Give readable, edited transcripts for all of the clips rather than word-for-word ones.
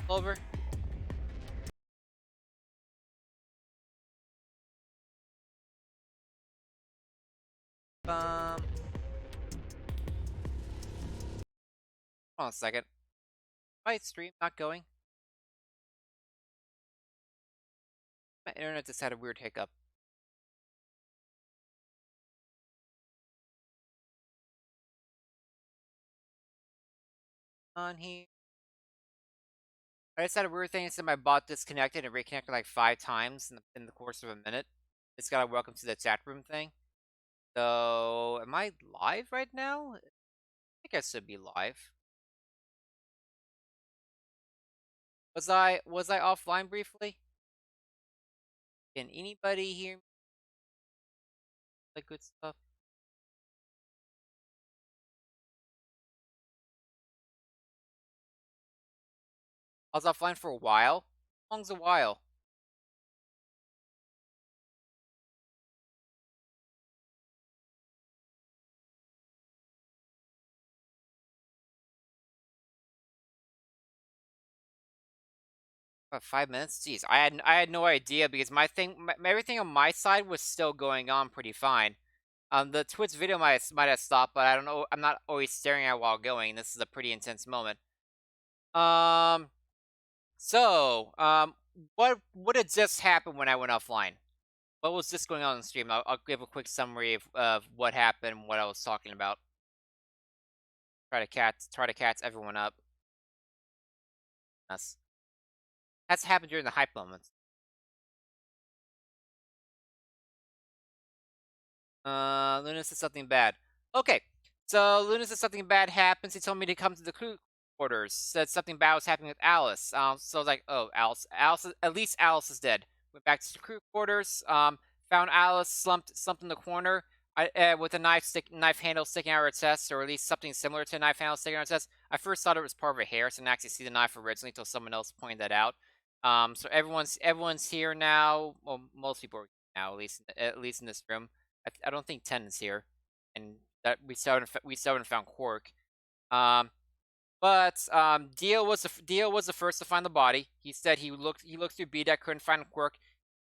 Clover? Hold on a second. My stream not going? My internet just had a weird hiccup. On here. I just had a weird thing. It said my bot disconnected and reconnected like 5 times in the course of a minute. It's got a welcome to the chat room thing. So, am I live right now? I think I should be live. Was I offline briefly? Can anybody hear me? Like good stuff? I was offline for a while. How long's a while? About 5 minutes? Jeez, I had no idea because everything on my side was still going on pretty fine. The Twitch video might have stopped, but I don't know. I'm not always staring at it while going. This is a pretty intense moment. Um. So, what had just happened when I went offline? What was just going on the stream? I'll give a quick summary of what happened, what I was talking about. Try to catch everyone up. That's happened during the hype moments. Luna said something bad. Okay, so Luna said something bad happens. He told me to come to the crew quarters. Said something bad was happening with Alice. So I was like, oh, Alice. At least Alice is dead. Went back to the crew quarters. Found Alice slumped in the corner. With a knife handle sticking out of her chest, or at least something similar to a knife handle sticking out of her chest. I first thought it was part of a hair, so I didn't actually see the knife originally until someone else pointed that out. So everyone's here now. Well, most people are here now, at least in this room. I don't think 10 is here, and that we still haven't found Quark. But Dio was the first to find the body. He said he looked through B deck, couldn't find Quark.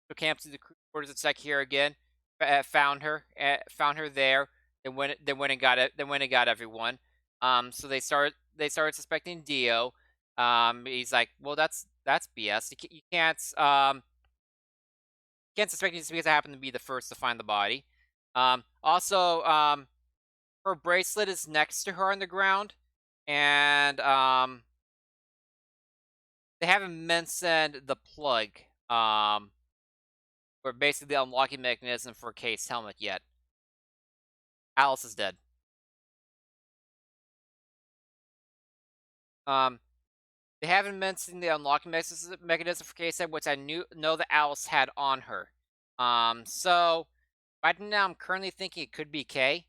Took him to the quarters to check here again. Found her there. Then went and got it. Then went and got everyone. So they started suspecting Dio. He's like, well, that's BS. You can't suspect me just because I happen to be the first to find the body. Also, her bracelet is next to her on the ground, and they haven't mentioned the plug, or basically the unlocking mechanism for Kate's helmet yet. Alice is dead. They haven't mentioned the unlocking mechanism for Kate's head, which I know that Alice had on her. So right now I'm currently thinking it could be Kay,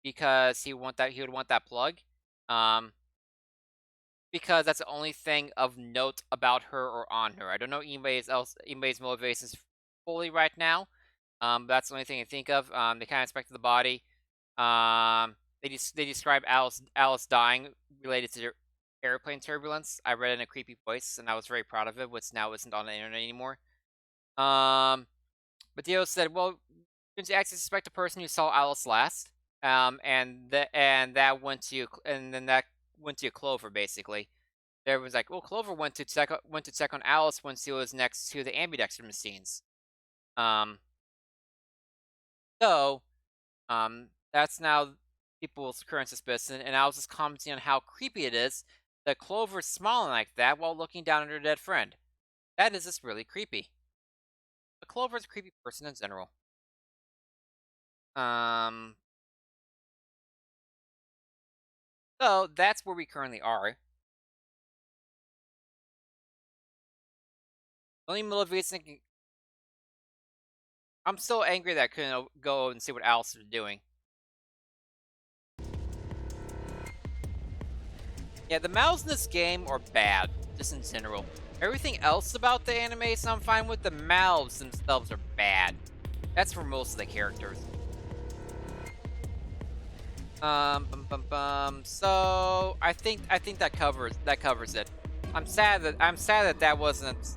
because he would want that plug. Because that's the only thing of note about her or on her. I don't know anybody's motivations fully right now. But that's the only thing I think of. They kind of inspected the body. They describe Alice dying related to airplane turbulence. I read it in a creepy voice, and I was very proud of it, which now isn't on the internet anymore. But Dio said, well, didn't you actually suspect the person who saw Alice last? And that went to Clover, basically. Everyone's like, well, Clover went to check on Alice when she was next to the ambidextrous machines. So, that's now people's current suspicion, and I was just commenting on how creepy it is that Clover's smiling like that while looking down at her dead friend. That is just really creepy. But Clover's a creepy person in general. So that's where we currently are. Only motivation. I'm so angry that I couldn't go and see what Alice was doing. Yeah, the mouths in this game are bad, just in general. Everything else about the animation I'm fine with. The mouths themselves are bad. That's for most of the characters. So I think that covers it. I'm sad that that wasn't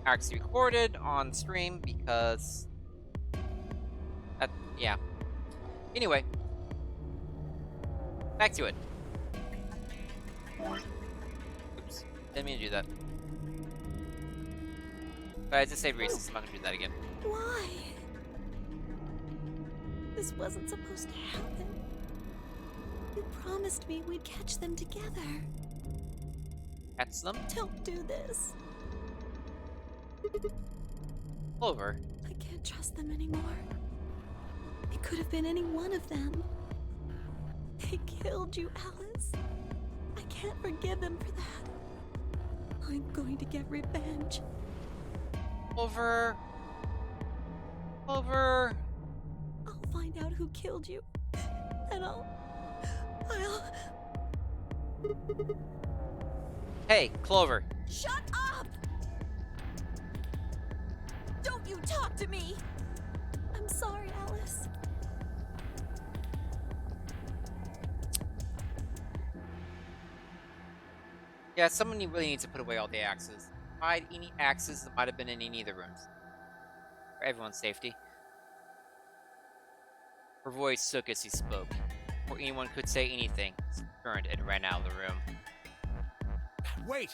actually recorded on stream because that, yeah. Anyway, back to it. Oops, didn't mean to do that. But I just saved reasons. I'm not gonna do that again. Why? This wasn't supposed to happen. You promised me we'd catch them together. Catch them? Don't do this. Clover. I can't trust them anymore. It could have been any one of them. They killed you, Alice. I can't forgive them for that. I'm going to get revenge. Clover. Clover. I'll find out who killed you. And I'll... Hey, Clover. Shut up! Don't you talk to me! I'm sorry, Alice. Yeah, someone really needs to put away all the axes. Hide any axes that might have been in any of the rooms. For everyone's safety. Her voice shook as he spoke. Before anyone could say anything, she turned and ran out of the room. Wait!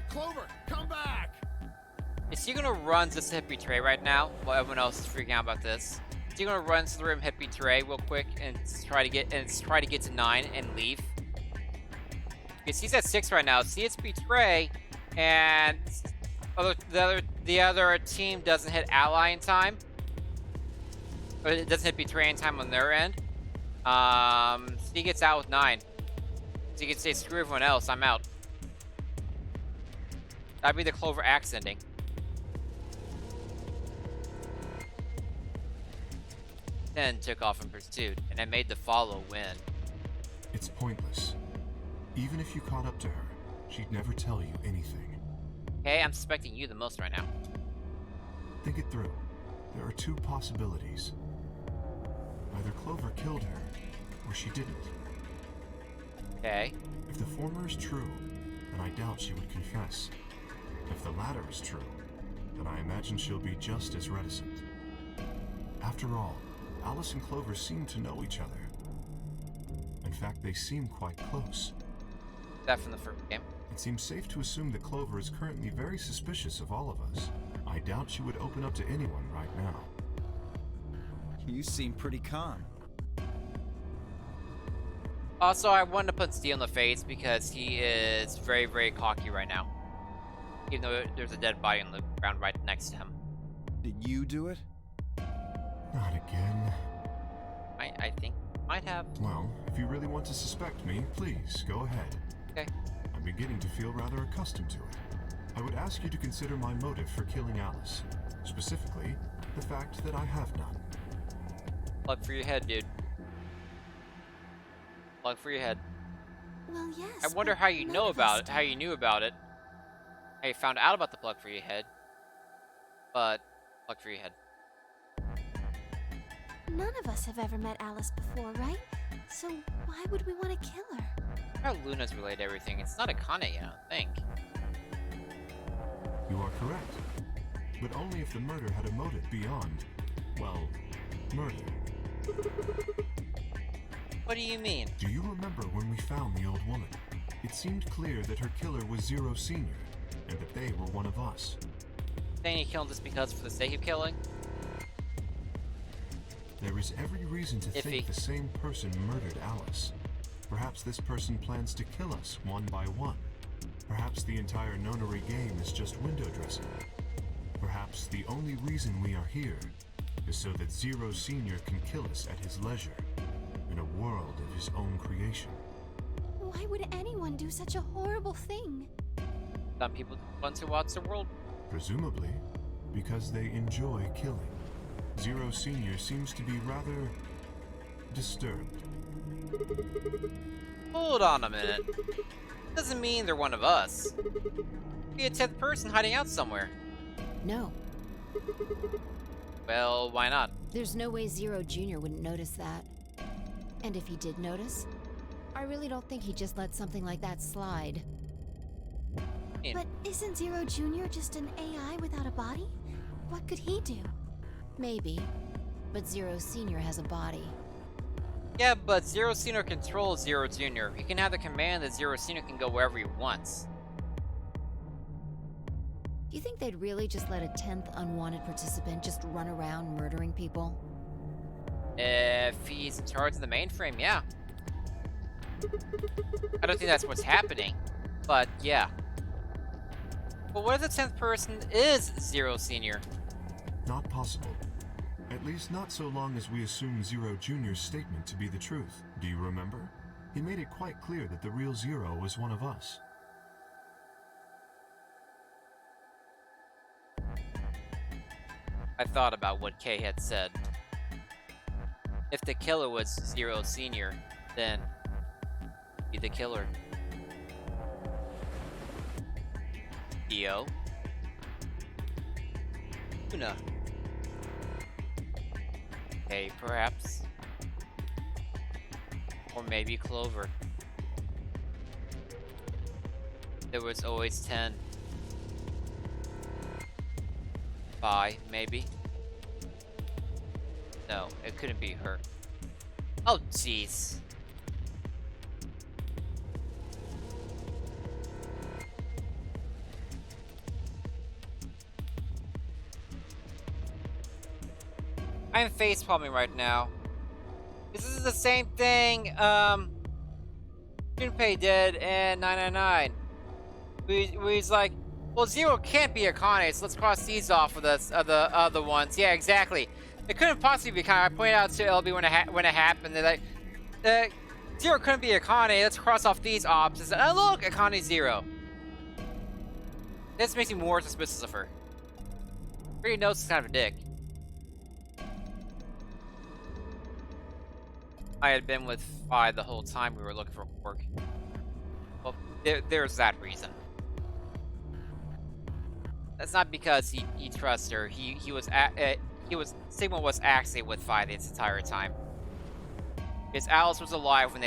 Clover, come back! Is he gonna run just to hit betray right now, while everyone else is freaking out about this? Is he gonna run to the room, hit betray real quick, and try to get to 9 and leave? Because he's at 6 right now. See, it's betray, and the other team doesn't hit ally in time, or it doesn't hit betray in time on their end. So he gets out with 9. So you can say, screw everyone else, I'm out. That'd be the Clover Axe ending. Then took off in pursuit, and I made the follow win. It's pointless. Even if you caught up to her, she'd never tell you anything. Okay, I'm suspecting you the most right now. Think it through. There are 2 possibilities. Either Clover killed her, or she didn't. Okay. If the former is true, then I doubt she would confess. If the latter is true, then I imagine she'll be just as reticent. After all, Alice and Clover seem to know each other. In fact, they seem quite close. That from the first game. It seems safe to assume that Clover is currently very suspicious of all of us. I doubt she would open up to anyone right now. You seem pretty calm. Also, I wanted to put Steel in the face because he is very, very cocky right now. Even though there's a dead body on the ground right next to him. Did you do it? Not again. I think might have. Well, if you really want to suspect me, please, go ahead. Okay. I'm beginning to feel rather accustomed to it. I would ask you to consider my motive for killing Alice. Specifically, the fact that I have none. Plug for your head, dude. Plug for your head. Well, yes. I wonder but how you none know of about us it, how you knew about it. How you found out about the plug for your head. But, plug for your head. None of us have ever met Alice before, right? So why would we want to kill her? How Luna's related to everything. It's not a Akane, I don't think. You are correct. But only if the murder had a motive beyond, well, murder. What do you mean? Do you remember when we found the old woman? It seemed clear that her killer was Zero Senior, and that they were one of us. Saying you killed just because for the sake of killing? There is every reason to think the same person murdered Alice. Perhaps this person plans to kill us one by one. Perhaps the entire nonary game is just window dressing. Perhaps the only reason we are here is so that Zero Senior can kill us at his leisure, in a world of his own creation. Why would anyone do such a horrible thing? Some people want to watch the world. Presumably, because they enjoy killing. Zero Senior seems to be rather disturbed. Hold on a minute. Doesn't mean they're one of us. Be a 10th person hiding out somewhere. No, Well, why not? there's no way Zero Jr. wouldn't notice that. And if he did notice, I really don't think he'd just let something like that slide. But isn't Zero Jr. just an AI without a body? What could he do? Maybe. But Zero Senior has a body. Yeah, but Zero Senior controls Zero Junior. He can have the command that Zero Senior can go wherever he wants. Do you think they'd really just let a 10th unwanted participant just run around murdering people? If he's in charge of the mainframe, yeah. I don't think that's what's happening, but yeah. But what if the 10th person is Zero Senior? Not possible. At least not so long as we assume Zero Jr.'s statement to be the truth. Do you remember? He made it quite clear that the real Zero was one of us. I thought about what Kay had said. If the killer was Zero Senior, then be the killer. Dio. Luna. Kay, perhaps. Or maybe Clover. There was always 10. Phi, maybe? No, it couldn't be her. Oh, jeez. I'm facepalming right now. This is the same thing, Junpei did in 999. Where he's like, well, Zero can't be Akane, so let's cross these off with us, the other ones. Yeah, exactly. It couldn't possibly be Akane. I pointed out to LB when it happened. They're like, Zero couldn't be Akane. Let's cross off these options. And look, Akane Zero. This makes me more suspicious of her. Already knows she's kind of a dick. I had been with Phi the whole time we were looking for work. Well, there's that reason. That's not because he trusts her. Sigma was actually with Phi this entire time. Because Alice was alive when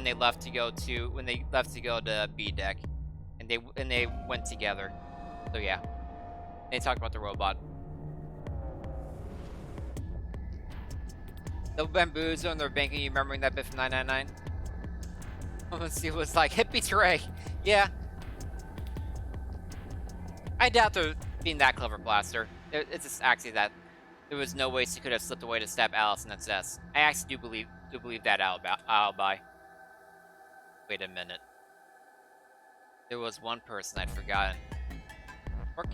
they left to go to B deck, and they went together. So yeah, they talked about the robot. The bamboozle and they're banking. You remembering that bit from 999? Let's see. It was like hit betray. Yeah. I doubt there being that clever blaster. It's just actually that there was no way she could have slipped away to stab Alice in the chest. I actually do believe that alibi. Wait a minute. There was one person I'd forgotten. Work.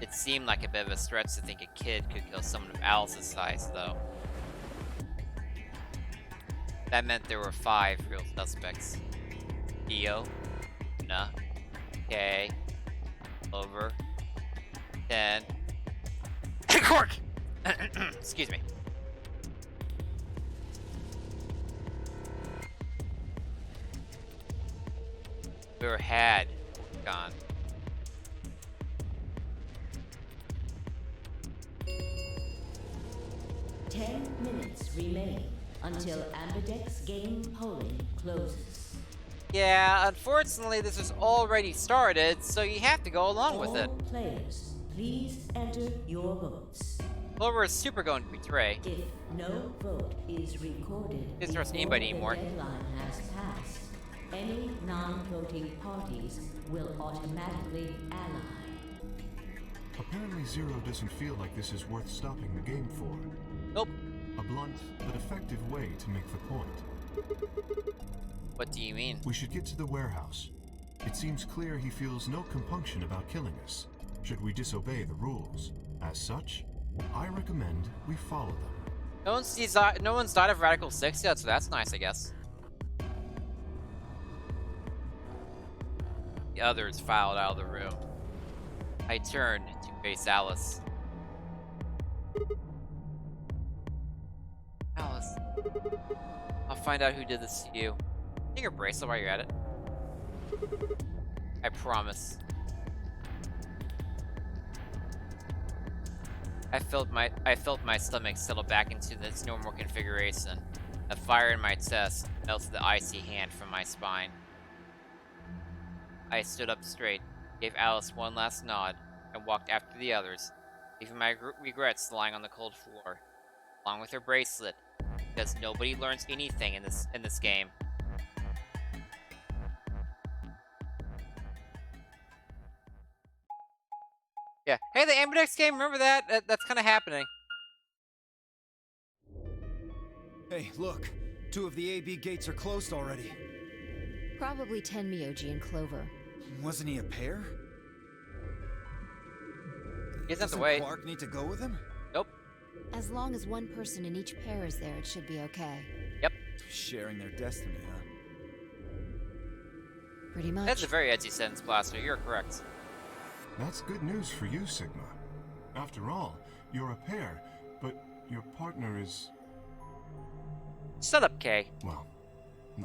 It seemed like a bit of a stretch to think a kid could kill someone of Alice's size, though. That meant there were 5 real suspects. Dio, Luna, Kay, Clover, 10, and Cork! Excuse me. We had gone. Ten minutes remain until Ambidex game polling closes. Yeah, unfortunately this was already started, so you have to go along with it. All players, please enter your votes. Clover is super going to betray. If no vote is recorded Doesn't trust before anybody anymore. the deadline has passed, any non-voting parties will automatically ally. Apparently Zero doesn't feel like this is worth stopping the game for. Nope. A blunt but effective way to make the point. What do you mean? We should get to the warehouse. It seems clear he feels no compunction about killing us, should we disobey the rules. As such, I recommend we follow them. No one's died of Radical 6 yet, so that's nice, I guess. The others filed out of the room. I turned to face Alice. Alice, I'll find out who did this to you. Take your bracelet while you're at it. I promise. I felt my stomach settle back into its normal configuration. A fire in my chest melted the icy hand from my spine. I stood up straight, gave Alice one last nod, and walked after the others, leaving my regrets lying on the cold floor, along with her bracelet, because nobody learns anything in this game. Yeah. Hey, the Ambidex game, remember that? That's kind of happening. Hey, look. 2 of the AB gates are closed already. Probably Tenmyoji and Clover. Wasn't he a pair? He doesn't have to Doesn't wait. Clark need to go with him? Nope. As long as one person in each pair is there, it should be okay. Yep. Sharing their destiny, huh? Pretty much. That's a very edgy sentence, Blaster. You're correct. That's good news for you, Sigma. After all, you're a pair, but your partner is... Shut up, Kay. well,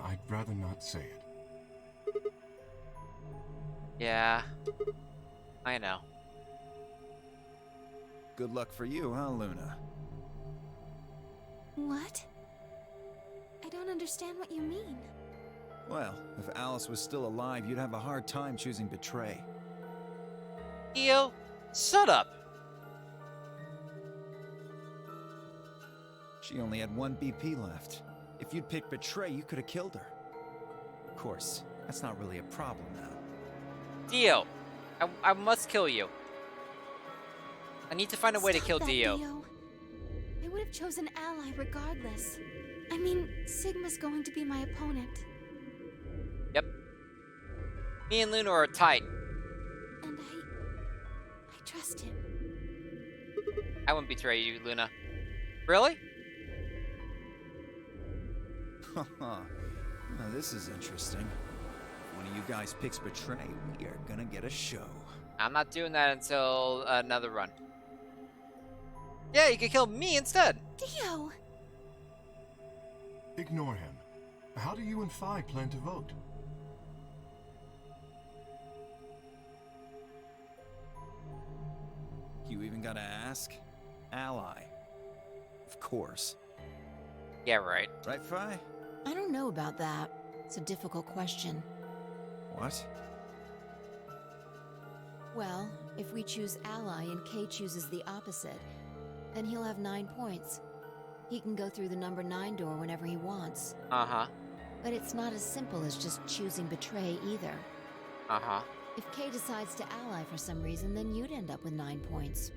I'd rather not say it. Yeah. I know. Good luck for you, huh, Luna? What? I don't understand what you mean. Well, if Alice was still alive, you'd have a hard time choosing Betray. Dio, shut up. She only had 1 BP left. If you'd picked Betray, you could have killed her. Of course, that's not really a problem now. Dio, I must kill you. I need to find a way to Stop kill that, Dio. I would have chosen Ally regardless. I mean, Sigma's going to be my opponent. Yep. Me and Luna are tight. And I trust him. I wouldn't betray you, Luna. Really? Haha. Now this is interesting. If one of you guys picks Betray, we are gonna get a show. I'm not doing that until another run. Yeah, you can kill me instead. Dio! Ignore him. How do you and Phi plan to vote? You even gotta ask? Ally. Of course. Yeah, right. Right, Phi? I don't know about that. It's a difficult question. What? Well, if we choose Ally and Kay chooses the opposite, then he'll have 9 points. He can go through the number 9 door whenever he wants. Uh-huh. But it's not as simple as just choosing Betray either. Uh-huh. If Kay decides to ally for some reason, then you'd end up with 9 points.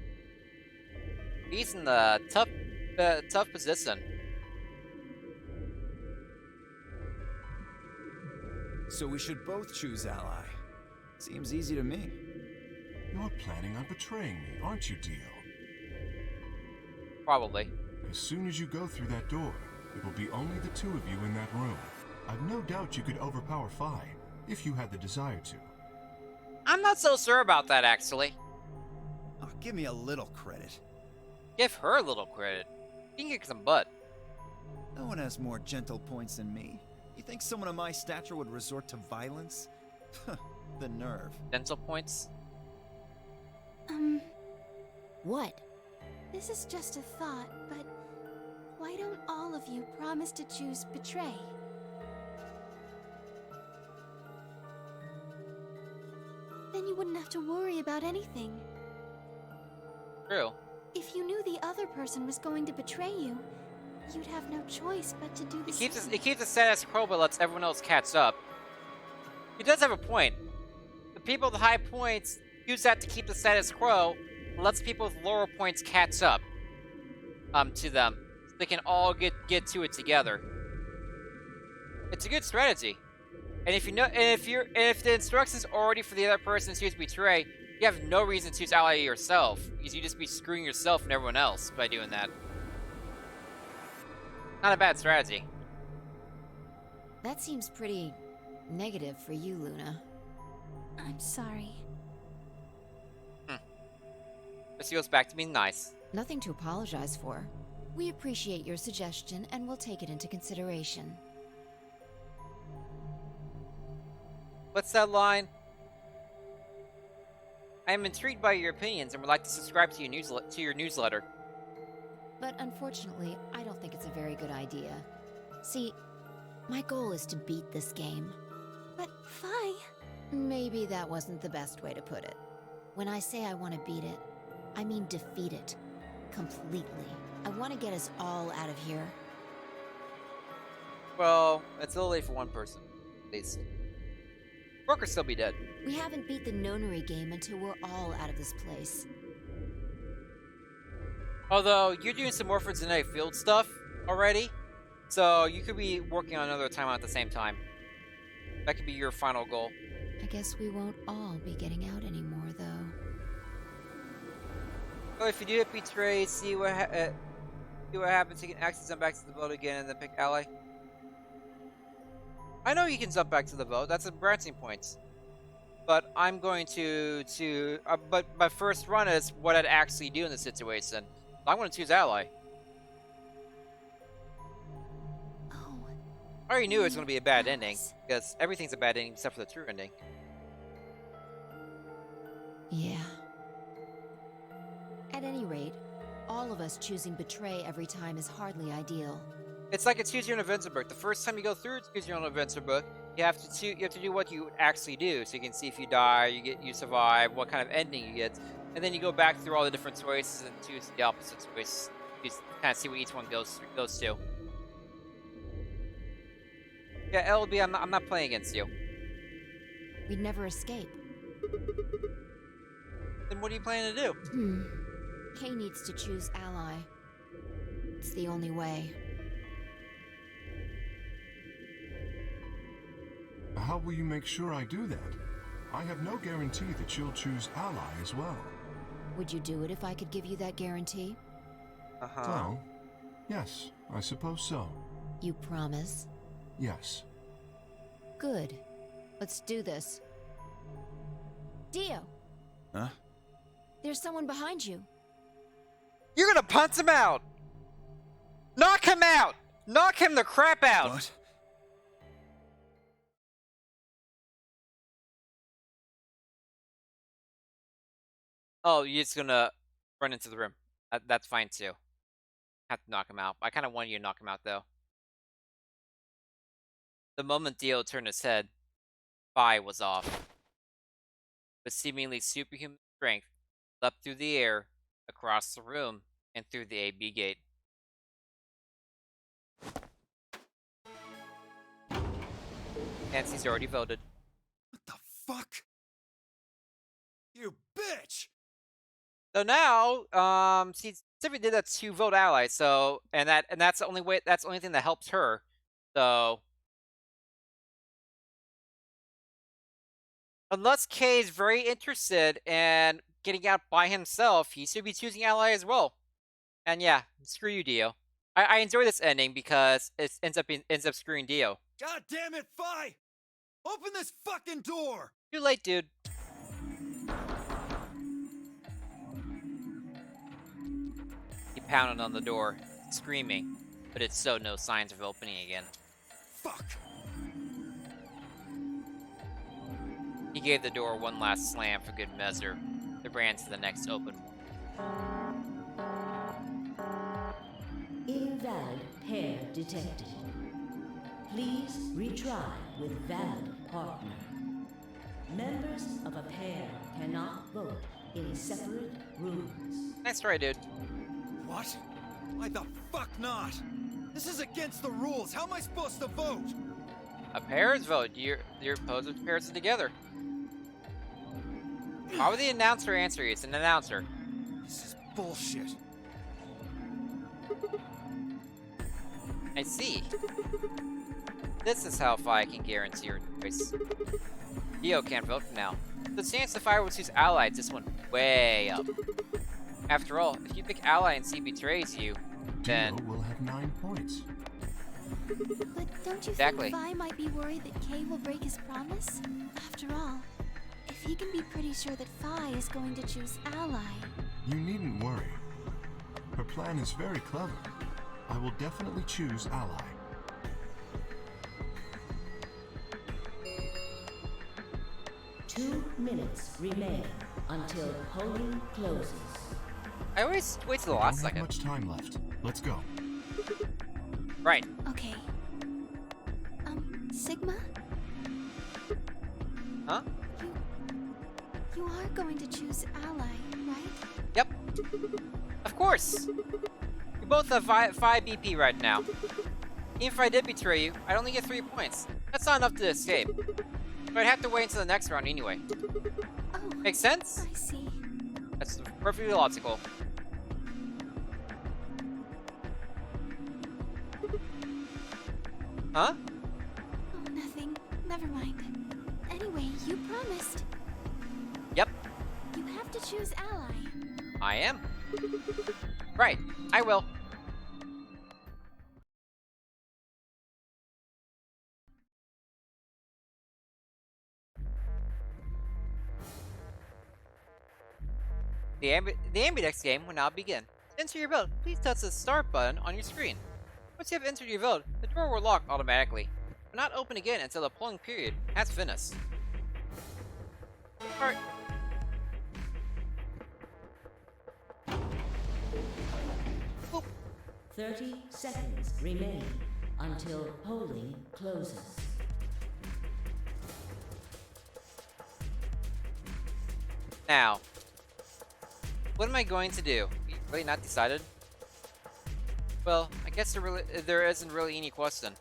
He's in the tough position. So we should both choose Ally. Seems easy to me. You're planning on betraying me, aren't you, Dio? Probably. As soon as you go through that door, it will be only the 2 of you in that room. I've no doubt you could overpower Phi, if you had the desire to. I'm not so sure about that, actually. Oh, give me a little credit. Give her a little credit. You can kick some butt. No one has more gentle points than me. You think someone of my stature would resort to violence? The nerve. Dental points. What? This is just a thought, but why don't all of you promise to choose Betray? Then you wouldn't have to worry about anything. True. If you knew the other person was going to betray you, you'd have no choice but to do the same. It keeps the status quo, but lets everyone else catch up. He does have a point. The people with high points use that to keep the status quo, and lets people with lower points catch up to them. So they can all get to it together. It's a good strategy. And if if the instructions already for the other person to choose betray, you have no reason to choose ally yourself, because you just be screwing yourself and everyone else by doing that. Not a bad strategy. That seems pretty negative for you, Luna. I'm sorry. This goes back to being nice. Nothing to apologize for. We appreciate your suggestion and we'll take it into consideration. What's that line? I am intrigued by your opinions and would like to subscribe to your newsletter. But unfortunately, I don't think it's a very good idea. See, my goal is to beat this game. But Fi... Maybe that wasn't the best way to put it. When I say I want to beat it, I mean defeat it. Completely. I want to get us all out of here. Well, it's a little late for one person, at least. Brooke could still be dead. We haven't beat the nonary game until we're all out of this place. Although, you're doing some more for genetic field stuff already, so you could be working on another timeout at the same time. That could be your final goal. I guess we won't all be getting out anymore, though. Well, if you do get betrayed, see what happens. You can actually jump back to the boat again and then pick ally. I know you can jump back to the boat. That's a branching point. But I'm going to but my first run is what I'd actually do in this situation. I'm going to choose ally. Oh. I already knew it was going to be a bad ending, because everything's a bad ending except for the true ending. Yeah. At any rate, all of us choosing betray every time is hardly ideal. It's like a choose your own adventure book. The first time you go through choose your own adventure book, you have to do what you actually do, so you can see if you die, you survive, what kind of ending you get, and then you go back through all the different choices and choose the opposite choice. You kind of see what each one goes to. Yeah, LB, I'm not playing against you. We'd never escape. Then what are you planning to do? Kay needs to choose ally. It's the only way. How will you make sure I do that? I have no guarantee that she'll choose ally as well. Would you do it if I could give you that guarantee? Well, yes, I suppose so. You promise? Yes. Good. Let's do this. Dio! Huh? There's someone behind you. You're gonna punch him out! Knock him out! Knock him the crap out! What? Oh, you're just gonna run into the room. That's fine too. Have to knock him out. I kind of wanted you to knock him out though. The moment Dio turned his head, Fi was off. With seemingly superhuman strength, leapt through the air, across the room, and through the AB gate. Nancy's already voted. What the fuck? You bitch! So now, Cassieper did that to vote ally. So, and that's the only way. That's the only thing that helps her. So, unless Kay is very interested in getting out by himself, he should be choosing ally as well. And yeah, screw you, Dio. I enjoy this ending because it ends up screwing Dio. God damn it, Fi! Open this fucking door! Too late, dude. He pounded on the door, screaming, but it showed no signs of opening again. Fuck! He gave the door one last slam for good measure, then ran to the next open one. Invalid pair detected. Please retry with valid partner. Members of a pair cannot vote in separate rooms. Nice try, dude. What? Why the fuck not? This is against the rules. How am I supposed to vote? A pair's vote. Your opposers pairs together. Why would the announcer answer you? It's an announcer. This is bullshit. I see. This is how Fi can guarantee your choice. Dio can't vote for now. The chance that Fi would choose ally just went way up. After all, if you pick ally and C betrays you, then... Dio will have 9 points. But don't you Exactly. think Vi might be worried that Kay will break his promise? After all, if he can be pretty sure that Fi is going to choose ally. You needn't worry. Her plan is very clever. I will definitely choose ally. Two minutes remain until polling closes. I always wait till the I last don't have second. much time left. Let's go. Right. Okay, Sigma? Huh? You are going to choose ally, right? Yep. Of course. We both have 5 BP right now. Even if I did betray you, I'd only get 3 points. That's not enough to escape. So I'd have to wait until the next round anyway. Oh, Makes sense? I see. That's perfectly logical. Huh? Oh, nothing. Never mind. Anyway, you promised. Yep, You have to choose ally. I am. Right, I will. The Ambidex game will now begin. To enter your vote, please touch the start button on your screen. Once you have entered your vote, the door will lock automatically. It will not open again until the polling period has finished. Alright. 30 seconds remain until polling closes. Now, what am I going to do? Really not decided? Well, I guess there isn't really any question.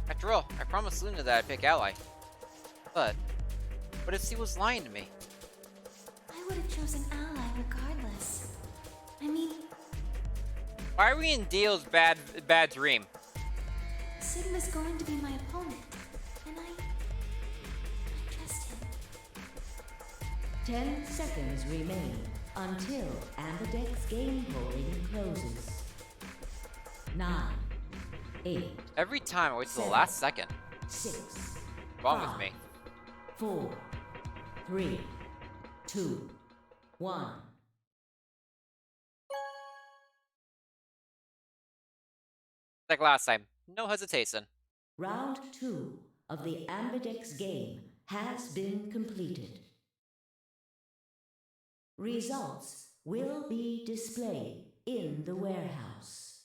After all, I promised Luna that I'd pick ally. But, what if she was lying to me? I would have chosen ally regardless. I mean, Why are we in Deal's bad dream? Sigma's going to be my opponent, and I trust him. 10 seconds remain until Ambidex game polling closes. 9, 8, Every time I wait till the 7, last second. 6, What's wrong with 5, me? 4, 3, 2, 1. Like last time, no hesitation. Round 2 of the Ambidex game has been completed. Results will be displayed in the warehouse.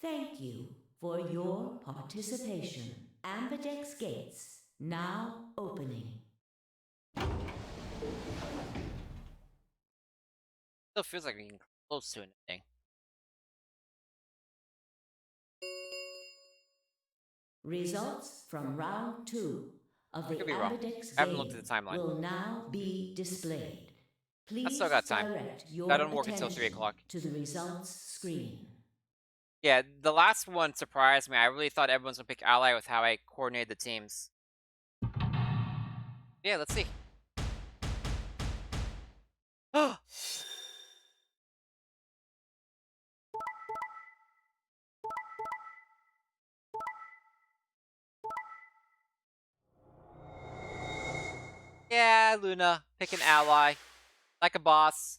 Thank you for your participation. Ambidex gates now opening. Still feels like we're getting close to anything. Results from round 2 of the could be wrong. Ambidex I haven't looked game at the timeline. will now be displayed. Please still got time. direct I your don't work until 3 attention o'clock. to the results screen. Yeah, the last one surprised me. I really thought everyone's gonna pick ally with how I coordinated the teams. Yeah, let's see. Yeah, Luna, pick an ally. Like a boss.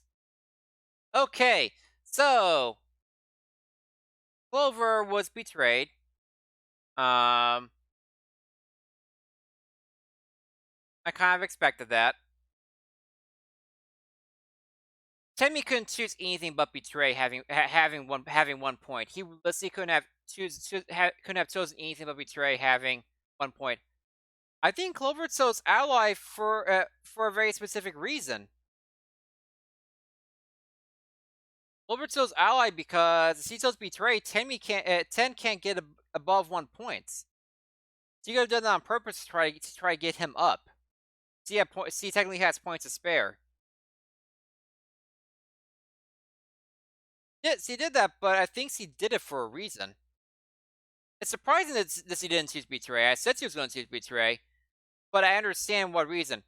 Okay, so Clover was betrayed. I kind of expected that. Temmie couldn't choose anything but betray, having one point. He realistically couldn't have chosen anything but betray, having 1 point. I think Clover chose ally for a very specific reason. Clover chose ally because if she chose betray, Ten can't get above 1 point. So you could have done that on purpose to try to get him up. She technically has points to spare. Yeah, she did that, but I think she did it for a reason. It's surprising that she didn't choose betray. I said she was going to choose betray, but I understand what reason.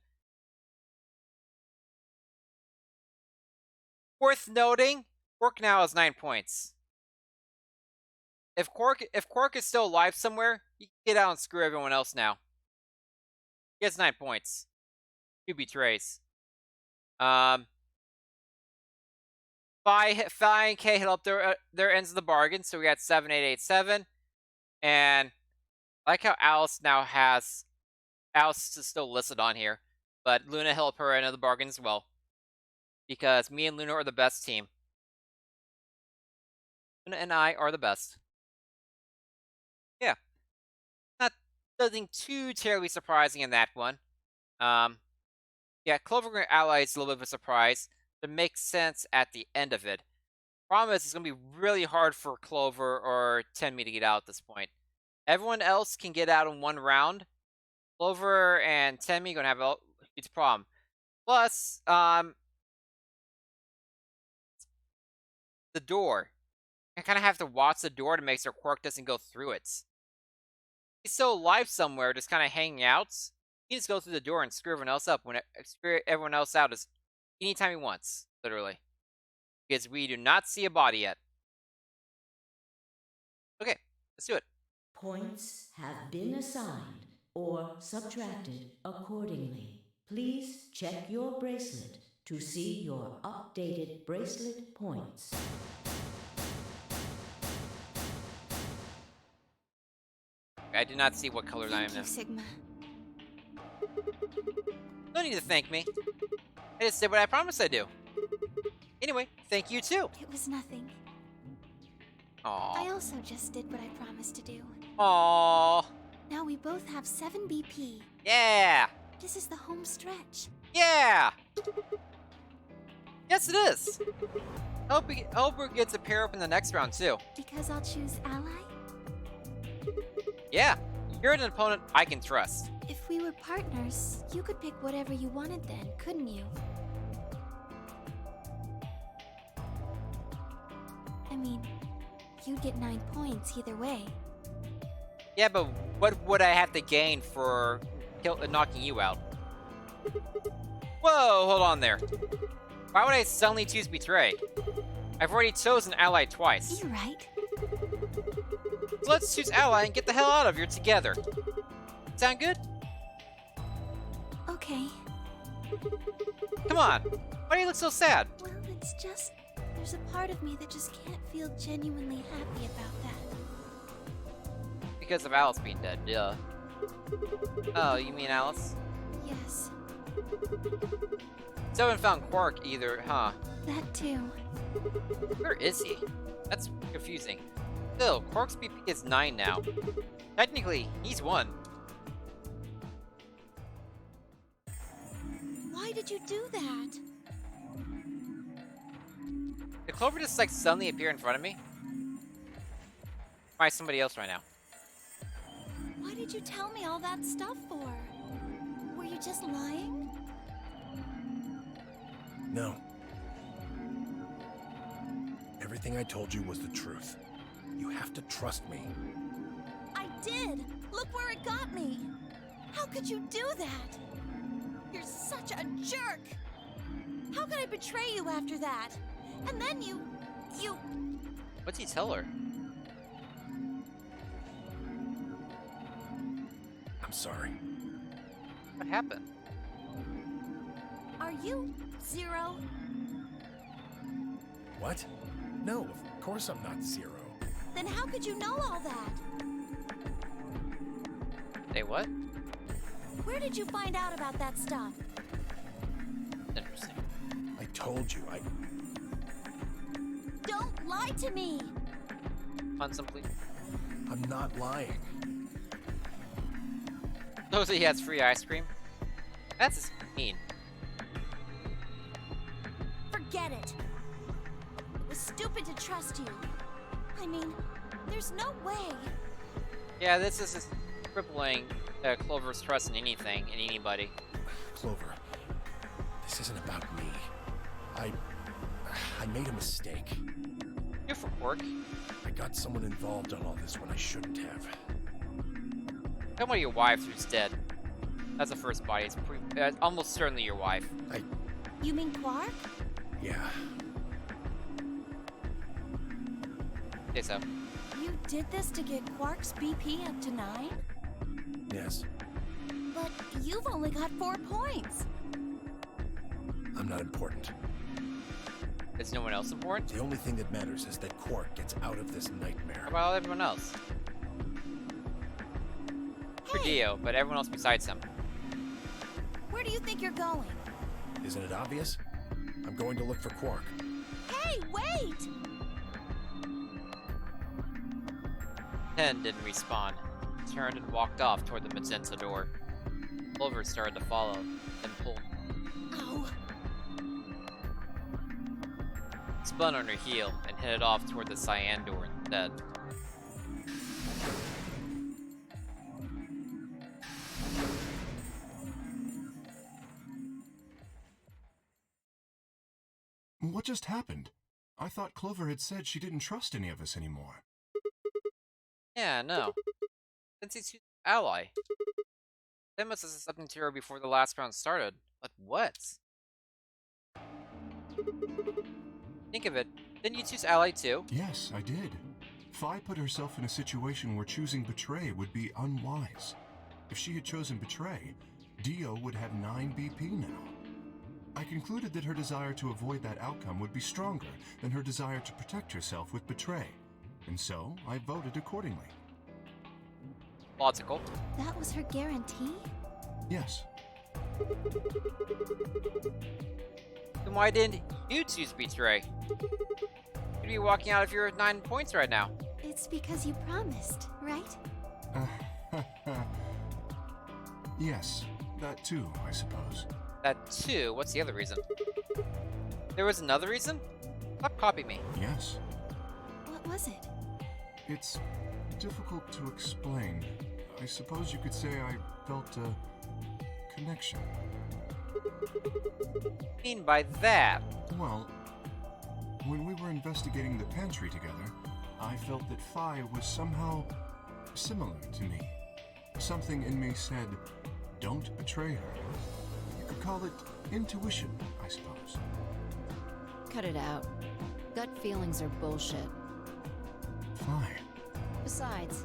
Worth noting, Quark now has 9 points. If Quark is still alive somewhere, he can get out and screw everyone else now. He has 9 points. 2 betrays. Phi and K hit up their ends of the bargain, so we got 7, 8, 8, 7. And I like how Alice is still listed on here, but Luna held up her end of the bargain as well. Because me and Luna are the best team. Luna and I are the best. Yeah. nothing too terribly surprising in that one. Um, yeah, Clover and her ally is a little bit of a surprise, but makes sense at the end of it. Problem is, it's going to be really hard for Clover or Tenmi to get out at this point. Everyone else can get out in one round. Clover and Tenmi are going to have a huge problem. Plus, the door. I kind of have to watch the door to make sure Quark doesn't go through it. He's still alive somewhere, just kind of hanging out. He just goes through the door and screw everyone else up when screw everyone else out is anytime he wants, literally. Because we do not see a body yet. Okay, let's do it. Points have been assigned or subtracted accordingly. Please check your bracelet to see your updated bracelet points. I did not see what colors I am Thank now. you, Sigma. No need to thank me. I just did what I promised I'd do. Anyway, thank you too. It was nothing. Aww. I also just did what I promised to do. Aww. Now we both have 7 BP. Yeah. This is the home stretch. Yeah. Yes, it is. Hope we get to pair up in the next round too. Because I'll choose ally? Yeah. You're an opponent I can trust. If we were partners, you could pick whatever you wanted then, couldn't you? I mean, you'd get 9 points either way. Yeah, but what would I have to gain for knocking you out? Whoa, hold on there. Why would I suddenly choose Betray? I've already chosen Ally twice. You're right. So let's choose Ally and get the hell out of here together. Sound good? Okay. Come on. Why do you look so sad? Well, it's just... there's a part of me that just can't feel genuinely happy about that. Because of Alice being dead, duh. Oh, you mean Alice? Yes, Still haven't found Quark either, huh? that too. Where is he? That's confusing. Still, Quark's BP is 9 now. Technically, he's 1. Why did you do that? Did Clover just like suddenly appear in front of me? Try somebody else right now. Why did you tell me all that stuff for? Were you just lying? No. Everything I told you was the truth. You have to trust me. I did! Look where it got me! How could you do that? You're such a jerk! How could I betray you after that? And then you... What'd he tell her? I'm sorry. What happened? Are you Zero? What? No, of course I'm not Zero. Then how could you know all that? Say what? Where did you find out about that stuff? Interesting. I told you, Don't lie to me! Contemplate. I'm not lying. Knows that he has free ice cream? That's just mean. Forget it! It was stupid to trust you. I mean, there's no way. Yeah, this is just crippling Clover's trust in anything and anybody. Clover, this isn't about me. I made a mistake. Good for Quark. I got someone involved on all this when I shouldn't have. Tell me your wife who's dead. That's the first body. It's almost certainly your wife. You mean Quark? Yeah. Say so. You did this to get Quark's BP up to 9? Yes. But you've only got 4 points. I'm not important. Is no one else important? The only thing that matters is that Quark gets out of this nightmare. How about everyone else? For Dio, but everyone else besides him. Where do you think you're going? Isn't it obvious? I'm going to look for Quark. Hey, wait! 10 didn't respawn. turned and walked off toward the magenta door. Clover started to follow, then pulled. Ow. Spun on her heel and headed off toward the cyan door instead. What just happened? I thought Clover had said she didn't trust any of us anymore. Yeah, no. Since he's ally. They must have said something to her before the last round started. But what? Think of it. Didn't you choose ally too? Yes, I did. Fi put herself in a situation where choosing betray would be unwise. If she had chosen betray, Dio would have 9 BP now. I concluded that her desire to avoid that outcome would be stronger than her desire to protect herself with betray, and so I voted accordingly. Logical. That was her guarantee? Yes. Then why didn't you choose betray? You'd be walking out of your 9 points right now. It's because you promised, right? Yes, that too, I suppose. That too, what's the other reason? There was another reason? Stop copying me. Yes. What was it? It's difficult to explain. I suppose you could say I felt a connection. What do you mean by that? Well, when we were investigating the pantry together, I felt that Fi was somehow similar to me. Something in me said, don't betray her. You could call it intuition, I suppose. Cut it out. Gut feelings are bullshit. Fi. Besides,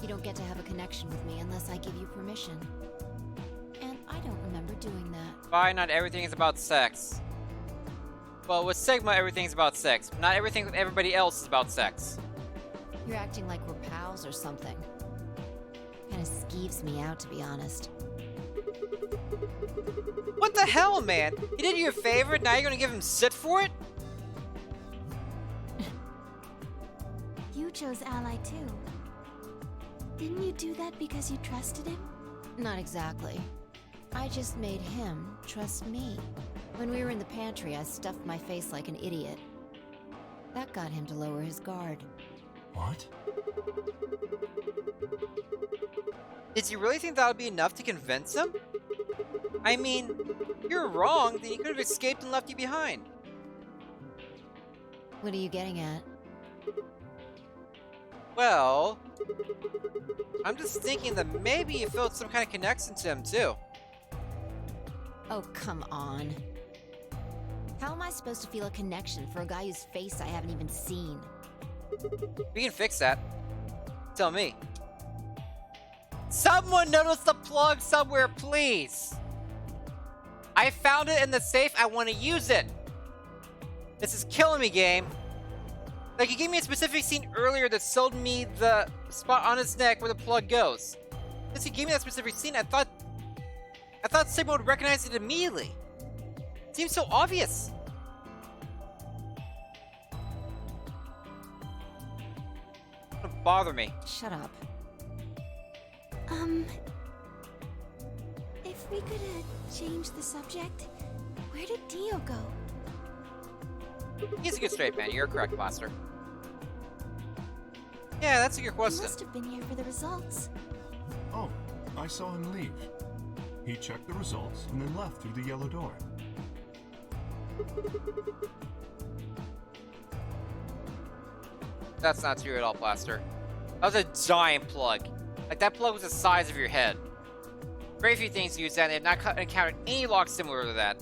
you don't get to have a connection with me unless I give you permission. And I don't remember doing that. Why not everything is about sex? Well, with Sigma, everything's about sex. But not everything with everybody else is about sex. You're acting like we're pals or something. Kinda skeeves me out, to be honest. What the hell, man? He did you a favor, now you're gonna give him shit for it? You chose ally too. Didn't you do that because you trusted him? Not exactly. I just made him trust me. When we were in the pantry, I stuffed my face like an idiot. That got him to lower his guard. What? Did you really think that would be enough to convince him? I mean, if you're wrong, then he could have escaped and left you behind. What are you getting at? Well, I'm just thinking that maybe you felt some kind of connection to him too. Oh, come on. How am I supposed to feel a connection for a guy whose face I haven't even seen? We can fix that. Tell me. Someone notice the plug somewhere, please! I found it in the safe, I want to use it! This is killing me, game. Like, you gave me a specific scene earlier that showed me the spot on his neck where the plug goes. Since you gave me that specific scene, I thought Sigma would recognize it immediately. It seems so obvious. Don't bother me. Shut up. If we could change the subject, where did Dio go? He's a good straight man, you're correct, Blaster. Yeah, that's a good He question. must have been here for the results. Oh, I saw him leave. He checked the results and then left through the yellow door. That's not true at all, Blaster. That was a giant plug. Like, that plug was the size of your head. Very few things use that, and they have not encountered any lock similar to that.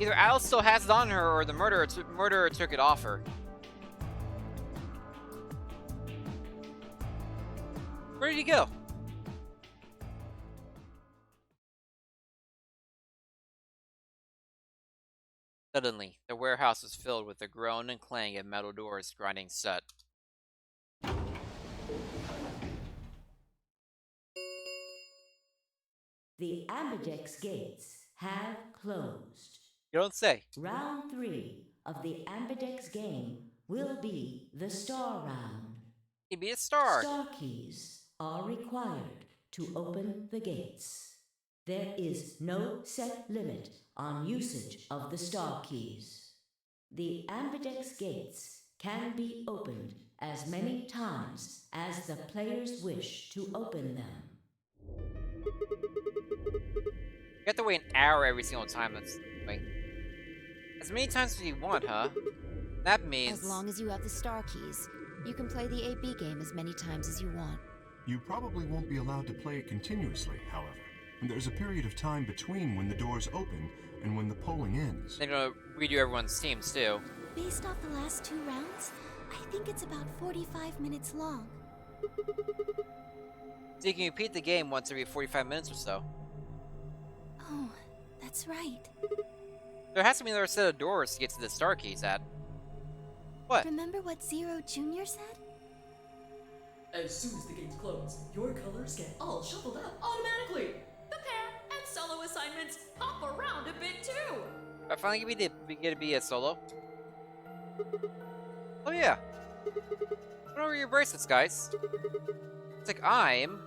Either Alice still has it on her, or the murderer took it off her. Where did he go? Suddenly, the warehouse was filled with the groan and clang of metal doors grinding shut. The Ambidex gates have closed. You don't say. Round 3 of the Ambidex game will be the Star Round. He'd be a star. Star keys are required to open the gates. There is no set limit on usage of the star keys. The ambidex gates can be opened as many times as the players wish to open them. You have to wait an hour every single time. That's like as many times as you want, huh? That means As long as you have the star keys, you can play the AB game as many times as you want. You probably won't be allowed to play it continuously, however. And there's a period of time between when the doors open and when the polling ends. they're gonna redo everyone's teams too. Based off the last 2 rounds, I think it's about 45 minutes long. So you can repeat the game once every 45 minutes or so. Oh, that's right. There has to be another set of doors to get to the star keys at. What? Remember what Zero Jr. said? As soon as the gates close, your colors get all shuffled up automatically. The pair and solo assignments hop around a bit too. I finally get to be a solo. Oh yeah. What are your bracelets, guys? It's like I'm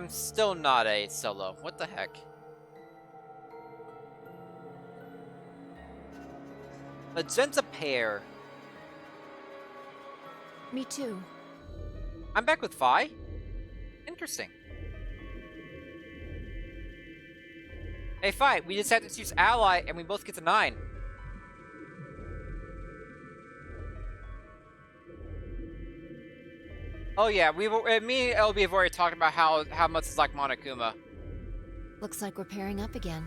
still not a solo. What the heck? Magenta pair. Me too. I'm back with Phi. Interesting. Hey Phi, we just had to choose ally and we both get to 9. Oh yeah, me and LB have already talked about how much it's like Monokuma. Looks like we're pairing up again.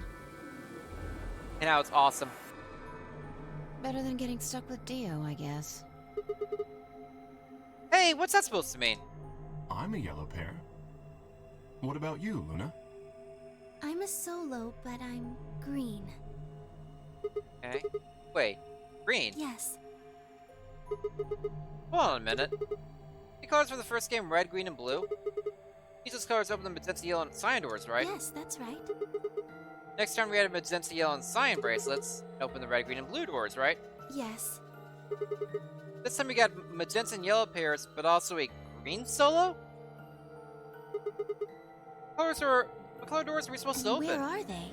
And how it's awesome. Better than getting stuck with Dio, I guess. Hey, what's that supposed to mean? I'm a yellow pair. What about you, Luna? I'm a solo, but I'm green. Okay. Wait, green? Yes. Hold on a minute. The colors for the first game red, green, and blue? Use those colors to open the magenta, yellow, and cyan doors, right? Yes, that's right. Next time we add magenta, yellow, and cyan bracelets, open the red, green, and blue doors, right? Yes. This time we got magenta and yellow pairs, but also a green solo? What color doors are we supposed to And open? where are they?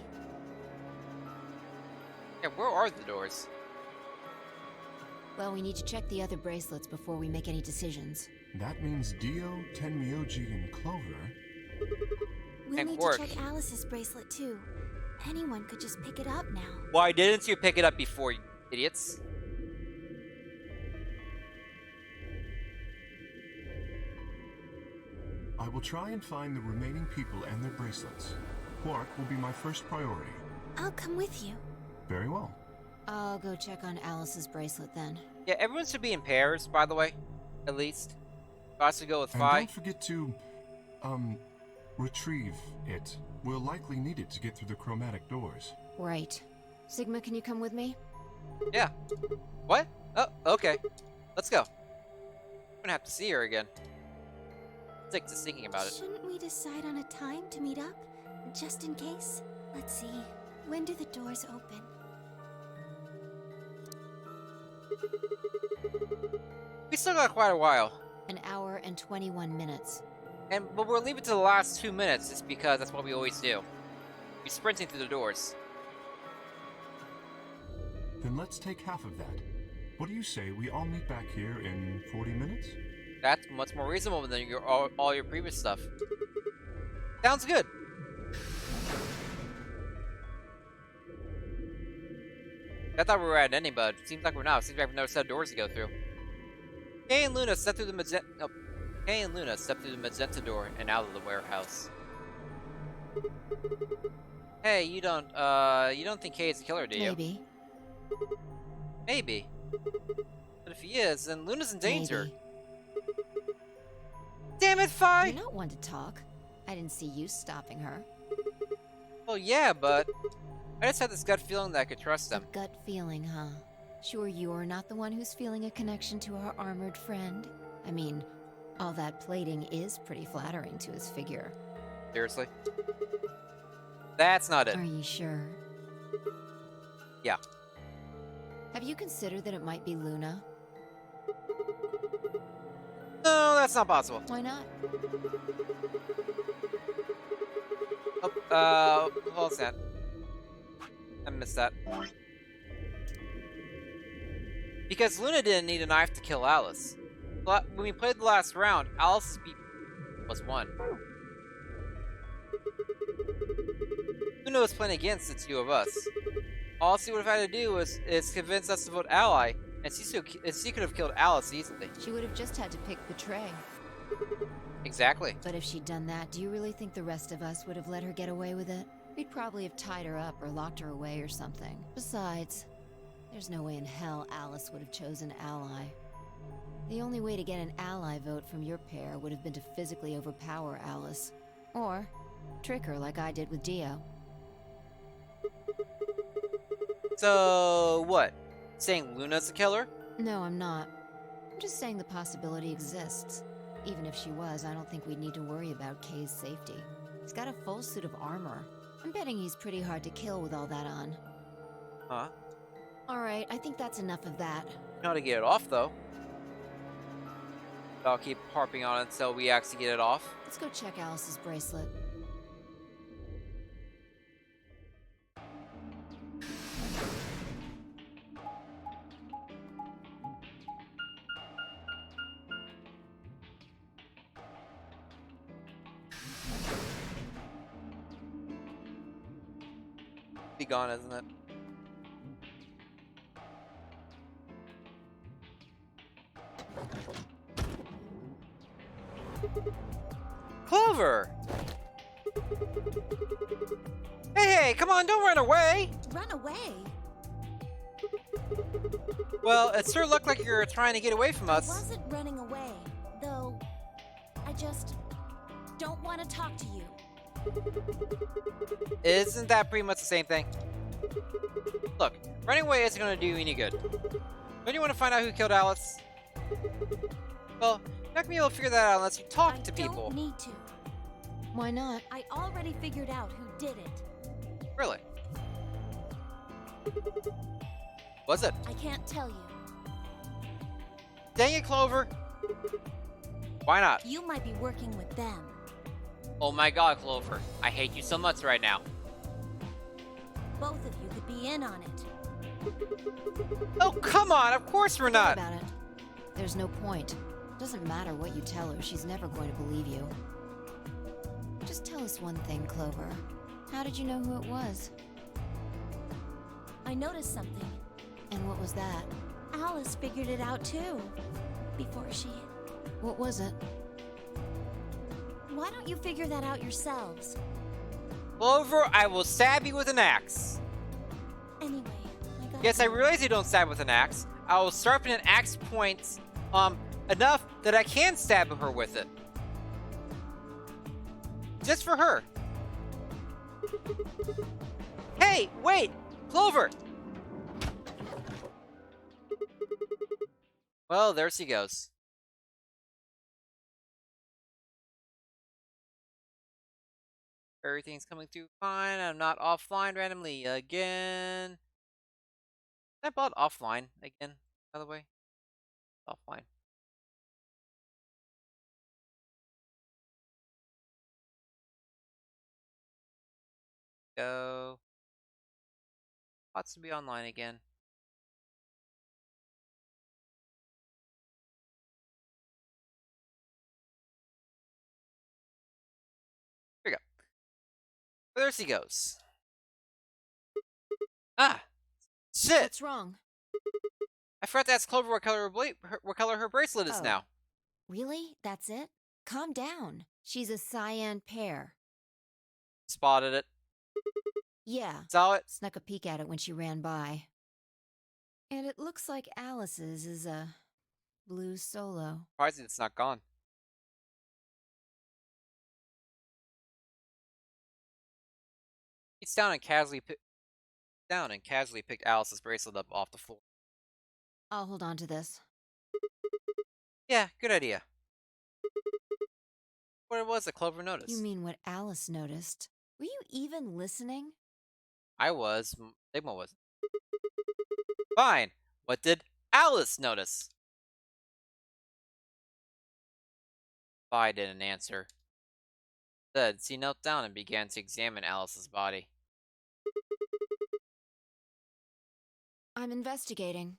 Yeah, where are the doors? Well, we need to check the other bracelets before we make any decisions. That means Dio, Tenmyoji, and Clover. We'll And need Quark. to check Alice's bracelet too. Anyone could just pick it up now. Why didn't you pick it up before, you idiots? I will try and find the remaining people and their bracelets. Quark will be my first priority. I'll come with you. Very well. I'll go check on Alice's bracelet then. Yeah, everyone should be in pairs, by the way. At least. If I should go with And Phi. don't forget to, retrieve it. We'll likely need it to get through the chromatic doors. Right. Sigma, can you come with me? Yeah. What? Oh, okay. Let's go. I'm gonna have to see her again. Sick to thinking about it. Shouldn't we decide on a time to meet up? Just in case? Let's see. When do the doors open? We still got quite a while. An hour and 21 minutes. But we'll leave it to the last 2 minutes just because that's what we always do. We're sprinting through the doors. Then let's take half of that. What do you say we all meet back here in 40 minutes? That's much more reasonable than all your previous stuff. Sounds good. I thought we were at an ending, but it seems like we're not. It seems like we have another set of doors to go through. Kay and Luna step through the magenta. No, Kay and Luna step through the magenta door and out of the warehouse. Hey, you don't think Kay is the killer, do you? Maybe. Maybe. But if he is, then Luna's in danger. Maybe. Damn it, Phi! You're not one to talk. I didn't see you stopping her. Well, yeah, but I just had this gut feeling that I could trust them. Gut feeling, huh? Sure you're not the one who's feeling a connection to our armored friend? I mean, all that plating is pretty flattering to his figure. Seriously? That's not it. Are you sure? Yeah. Have you considered that it might be Luna? No, that's not possible. Why not? What was that? I missed that. Because Luna didn't need a knife to kill Alice. When we played the last round, Alice's beat was 1. Luna was playing against the two of us. All she would have had to do is convince us to vote ally, and she could have killed Alice easily. She would have just had to pick betray. Exactly. But if she'd done that, do you really think the rest of us would have let her get away with it? We'd probably have tied her up or locked her away or something. Besides, there's no way in hell Alice would have chosen ally. The only way to get an ally vote from your pair would have been to physically overpower Alice. Or trick her like I did with Dio. So, what? Saying Luna's the killer? No, I'm not. I'm just saying the possibility exists. Even if she was, I don't think we'd need to worry about Kay's safety. He's got a full suit of armor. I'm betting he's pretty hard to kill with all that on. Huh? Alright, I think that's enough of that. You know how to get it off, though. I'll keep harping on it until we actually get it off. Let's go check Alice's bracelet. Be gone, isn't it? Clover! Hey, come on, don't run away! Run away? Well, it sure looked like you're trying to get away from I us. wasn't running away, though. I just don't want to talk to you. Isn't that pretty much the same thing? Look, running away isn't going to do you any good. Don't you want to find out who killed Alice? Well, you're not going to be able to figure that out unless you talk to I people. don't need to. Why not? I already figured out who did it. Really? Was it? I can't tell you. Dang it, Clover! Why not? You might be working with them. Oh my god, Clover. I hate you so much right now. Both of you could be in on it. Oh, come on! Of course we're Forget not! about it. There's no point. Doesn't matter what you tell her, she's never going to believe you. Just tell us one thing, Clover. How did you know who it was? I noticed something. And what was that? Alice figured it out too. Before she... What was it? Why don't you figure that out yourselves? Clover, I will stab you with an axe. Anyway, I gotta Yes, I go. realize you don't stab with an axe. I will sharpen an axe point, enough that I can stab her with it. Just for her. Hey, wait! Clover! Well, there she goes. Everything's coming through fine. I'm not offline randomly again. I bought offline again, by the way. Offline. Go. Lots to be online again. Here we go. There she goes. Ah! Shit! What's wrong? I forgot to ask Clover what color what color her bracelet is Oh. now. Really? That's it? Calm down. She's a cyan pear. Spotted it. Yeah. Saw it. Snuck a peek at it when she ran by. And it looks like Alice's is a blue solo. Surprised it's not gone. It's down and casually picked Alice's bracelet up off the floor. I'll hold on to this. Yeah, good idea. What it was that Clover noticed. You mean what Alice noticed? Were you even listening? I was. Sigma wasn't. Fine. What did Alice notice? Vi didn't answer. Instead, he knelt down and began to examine Alice's body. I'm investigating.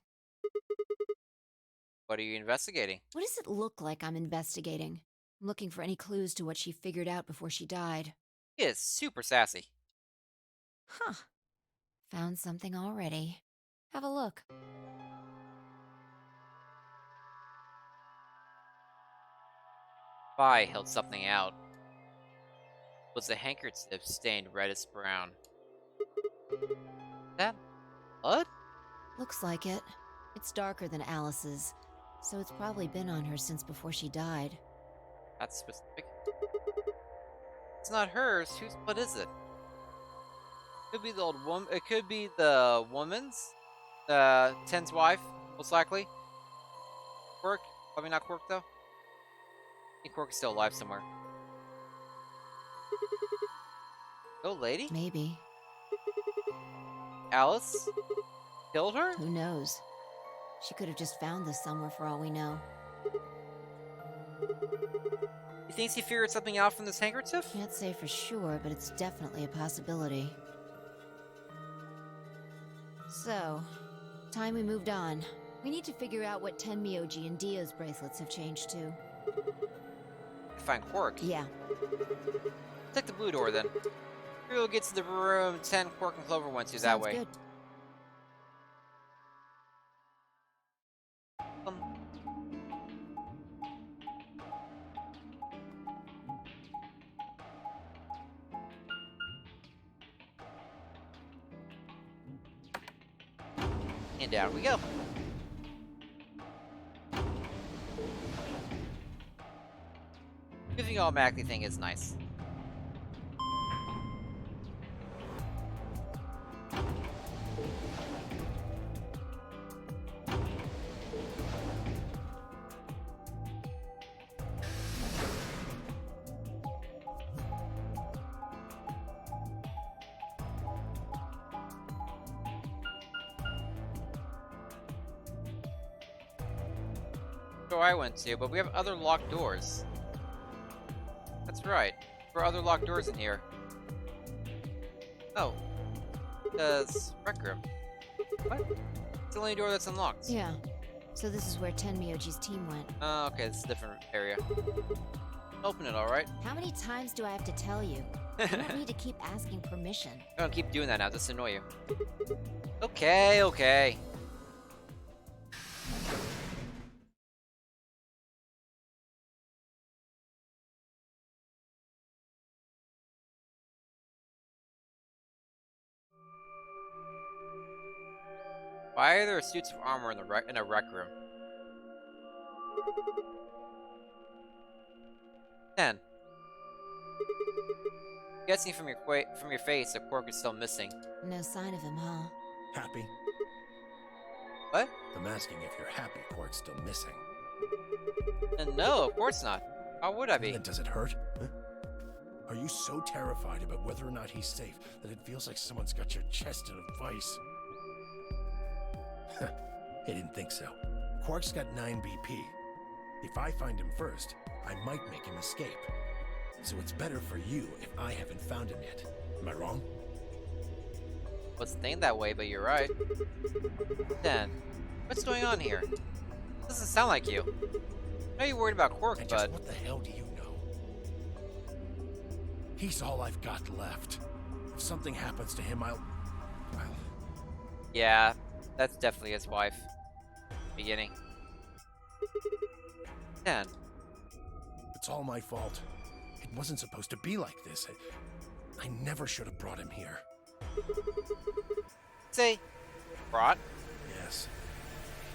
What are you investigating? What does it look like I'm investigating? I'm looking for any clues to what she figured out before she died. He is super sassy. Huh. Found something already. Have a look. Vi held something out. It was a handkerchief stained reddish brown. That blood? Looks like it. It's darker than Alice's, so it's probably been on her since before she died. That's specific. It's not hers. Whose blood is it? Could be the old woman. It could be the woman's. Ten's wife, most likely. Quirk? Probably not Quirk, though. I think Quirk is still alive somewhere. Oh, lady? Maybe. Alice? Killed her? Who knows? She could have just found this somewhere for all we know. He thinks he figured something out from this handkerchief? Can't say for sure, but it's definitely a possibility. So, time we moved on. We need to figure out what Tenmyoji and Dio's bracelets have changed to. Find Quirk. Yeah. Take the blue door then. We'll get to the room 10 Quirk and Clover went to that Sounds way. good. And down we go. Giving you automatically thing is nice. Door I went to, but we have other locked doors. That's right. There are other locked doors in here. Oh. Does rec room. What? It's the only door that's unlocked. Yeah. So this is where Tenmyoji's team went. Oh, okay, it's a different area. Open it, alright? How many times do I have to tell you? You don't need to keep asking permission. I don't keep doing that now, just to annoy you. Okay, okay. Why are there suits of armor in a rec room? 10. Guessing from your face that Quirk is still missing. No sign of him, huh? Happy? What? I'm asking if you're happy Quark's still missing. No, of course not. How would I be? Then does it hurt? Huh? Are you so terrified about whether or not he's safe that it feels like someone's got your chest in a vice? I didn't think so. Quark's got 9 BP. If I find him first, I might make him escape. So it's better for you if I haven't found him yet. Am I wrong? Wasn't thinking that way, but you're right. 10. What's going on here? Doesn't sound like you. I know you're worried about Quirk, And but... just what the hell do you know? He's all I've got left. If something happens to him, I'll... Yeah, that's definitely his wife. Beginning. 10. It's all my fault. It wasn't supposed to be like this. I never should have brought him here. Say, brought? Yes.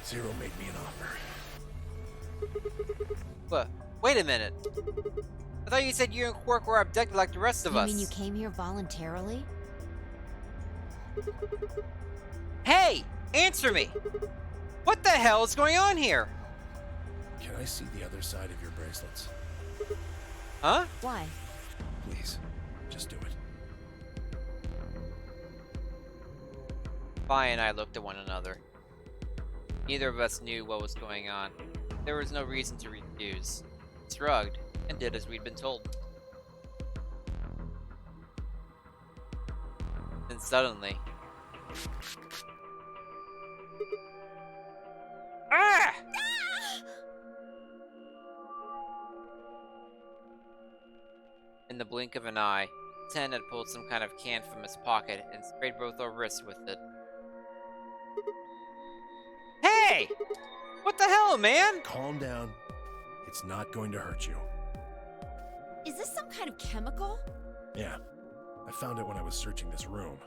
Zero made me an offer. But wait a minute. I thought you said you and Quirk were abducted like the rest of You us. mean you came here voluntarily? Hey! Answer me! What the hell is going on here? Can I see the other side of your bracelets? Huh? Why? Please, just do it. Vi and I looked at one another. Neither of us knew what was going on. There was no reason to refuse. Shrugged. and did as we'd been told. Then suddenly... Ah! In the blink of an eye, Ten had pulled some kind of can from his pocket and sprayed both our wrists with it. Hey! What the hell, man? Calm down. It's not going to hurt you. Is this some kind of chemical? Yeah, I found it when I was searching this room.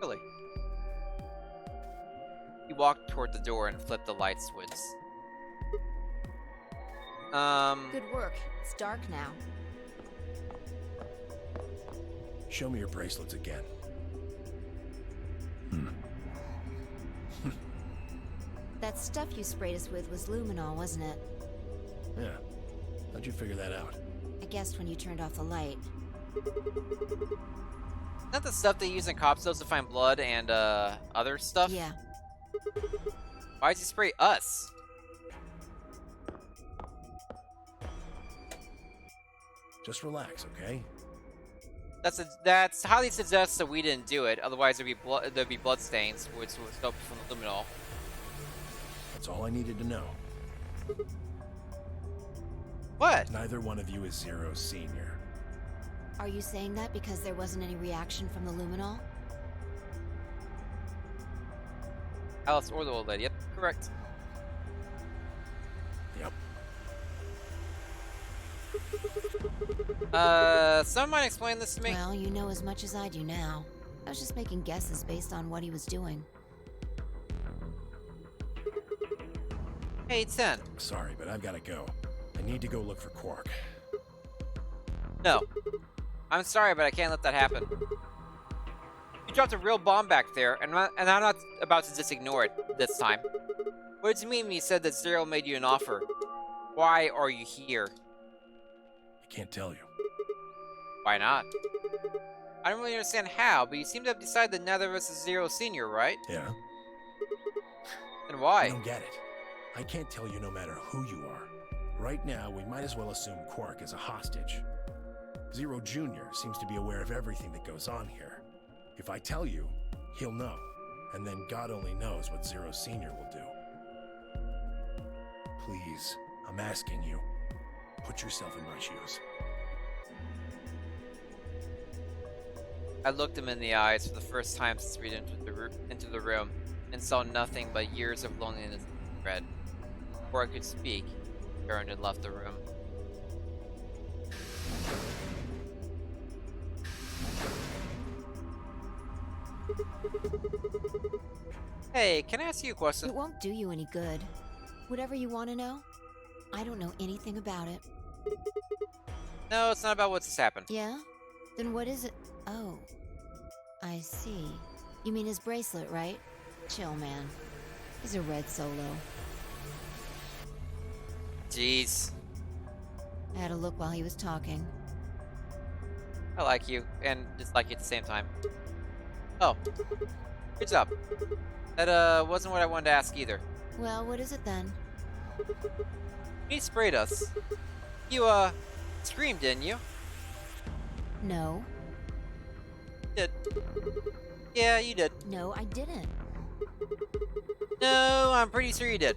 Really? He walked toward the door and flipped the light switch. Good work. It's dark now. Show me your bracelets again. That stuff you sprayed us with was luminol, wasn't it? Yeah. How'd you figure that out? I guessed when you turned off the light. Isn't that the stuff they use in cop shows to find blood and, other stuff? Yeah. Why'd you spray us? Just relax, okay? That's highly suggests that we didn't do it. Otherwise, there'd be blood stains, which would stop from the luminol. That's all I needed to know. What? Neither one of you is Zero's senior. Are you saying that because there wasn't any reaction from the luminol? Alice or the old lady? Yep, correct. Yep. Someone might explain this to me? Well, you know as much as I do now. I was just making guesses based on what he was doing. Hey, Ten. Sorry, but I've got to go. I need to go look for Quark. No. I'm sorry, but I can't let that happen. You dropped a real bomb back there, and I'm not about to just ignore it this time. What did you mean when you said that Zero made you an offer? Why are you here? I can't tell you. Why not? I don't really understand how, but you seem to have decided that neither of us is Zero Senior, right? Yeah? Then why? I don't get it. I can't tell you no matter who you are. Right now, we might as well assume Quark is a hostage. Zero Jr. seems to be aware of everything that goes on here. If I tell you, he'll know. And then God only knows what Zero Sr. will do. Please, I'm asking you, put yourself in my shoes. I looked him in the eyes for the first time since we entered into the room, and saw nothing but years of loneliness and dread. Before I could speak, he turned and left the room. Hey, can I ask you a question? It won't do you any good. Whatever you want to know, I don't know anything about it. No, it's not about what's just happened. Yeah? Then what is it? Oh. I see. You mean his bracelet, right? Chill, man. He's a red solo. Jeez. I had a look while he was talking. I like you, and dislike you at the same time. Oh. Good job. That, wasn't what I wanted to ask either. Well, what is it then? He sprayed us. You, screamed, didn't you? No. Did. Yeah, you did. No, I didn't. No, I'm pretty sure you did.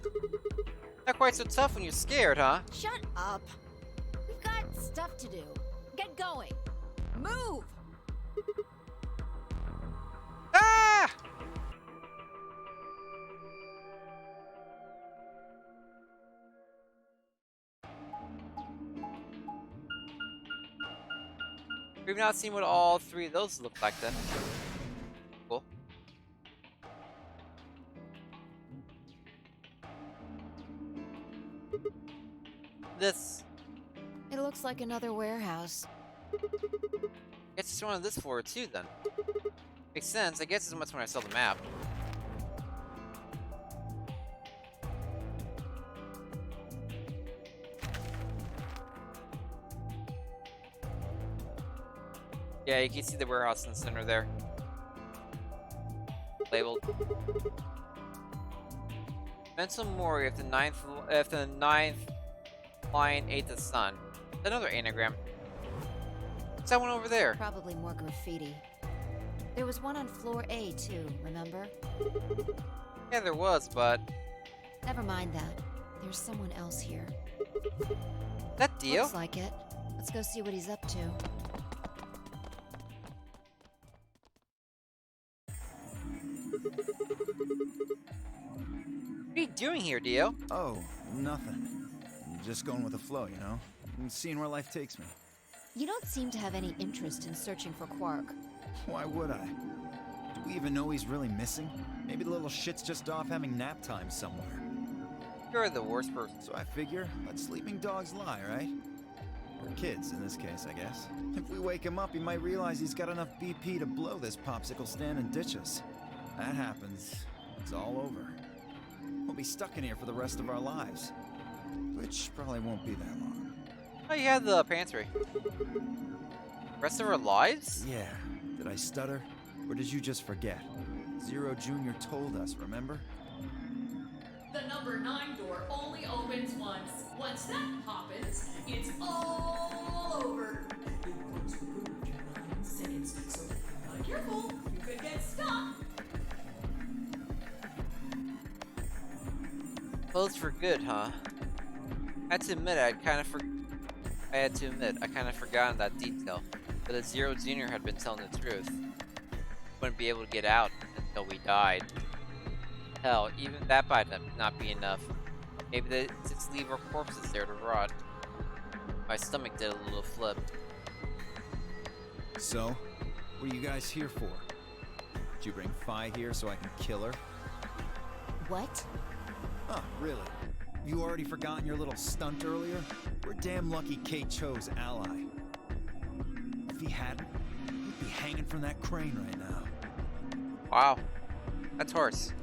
Not quite so tough when you're scared, huh? Shut up. We've got stuff to do. Get going. Move! Ah! We've not seen what all three of those look like then. Cool. This. It looks like another warehouse. Guess it's one on this floor too then. Makes sense, I guess as much when I saw the map. Yeah, you can see the warehouse in the center there. Labeled. Mental Mori if the ninth lion ate the sun. Another anagram. Someone over there. Probably more graffiti. There was one on floor A too, remember? Yeah, there was, but Never mind that. There's someone else here. that deal? Looks like it. Let's go see what he's up to. What are you doing here, Dio? Oh, nothing. Just going with the flow, you know? And seeing where life takes me. You don't seem to have any interest in searching for Quark. Why would I? Do we even know he's really missing? Maybe the little shit's just off having nap time somewhere. You're the worst person. So I figure, let sleeping dogs lie, right? Or kids, in this case, I guess. If we wake him up, he might realize he's got enough BP to blow this popsicle stand and ditch us. That happens, it's all over. We'll be stuck in here for the rest of our lives. Which probably won't be that long. Oh, you had the pantry. Rest of our lives? Yeah, did I stutter? Or did you just forget? Zero Jr. told us, remember? The number 9 door only opens once. Once that happens, it's all over. It works for pretty much in 9 seconds, so if you're not careful, you could get stuck. Closed for good, huh? I had to admit, I kind of forgotten that detail. But if Zero Jr. had been telling the truth, wouldn't be able to get out until we died. Hell, even that might not be enough. Maybe they just leave our corpses there to rot. My stomach did a little flip. So, what are you guys here for? Did you bring Fi here so I can kill her? What? Huh, really? You already forgotten your little stunt earlier? We're damn lucky Kate chose ally. If he hadn't, we'd be hanging from that crane right now. Wow. That's horse.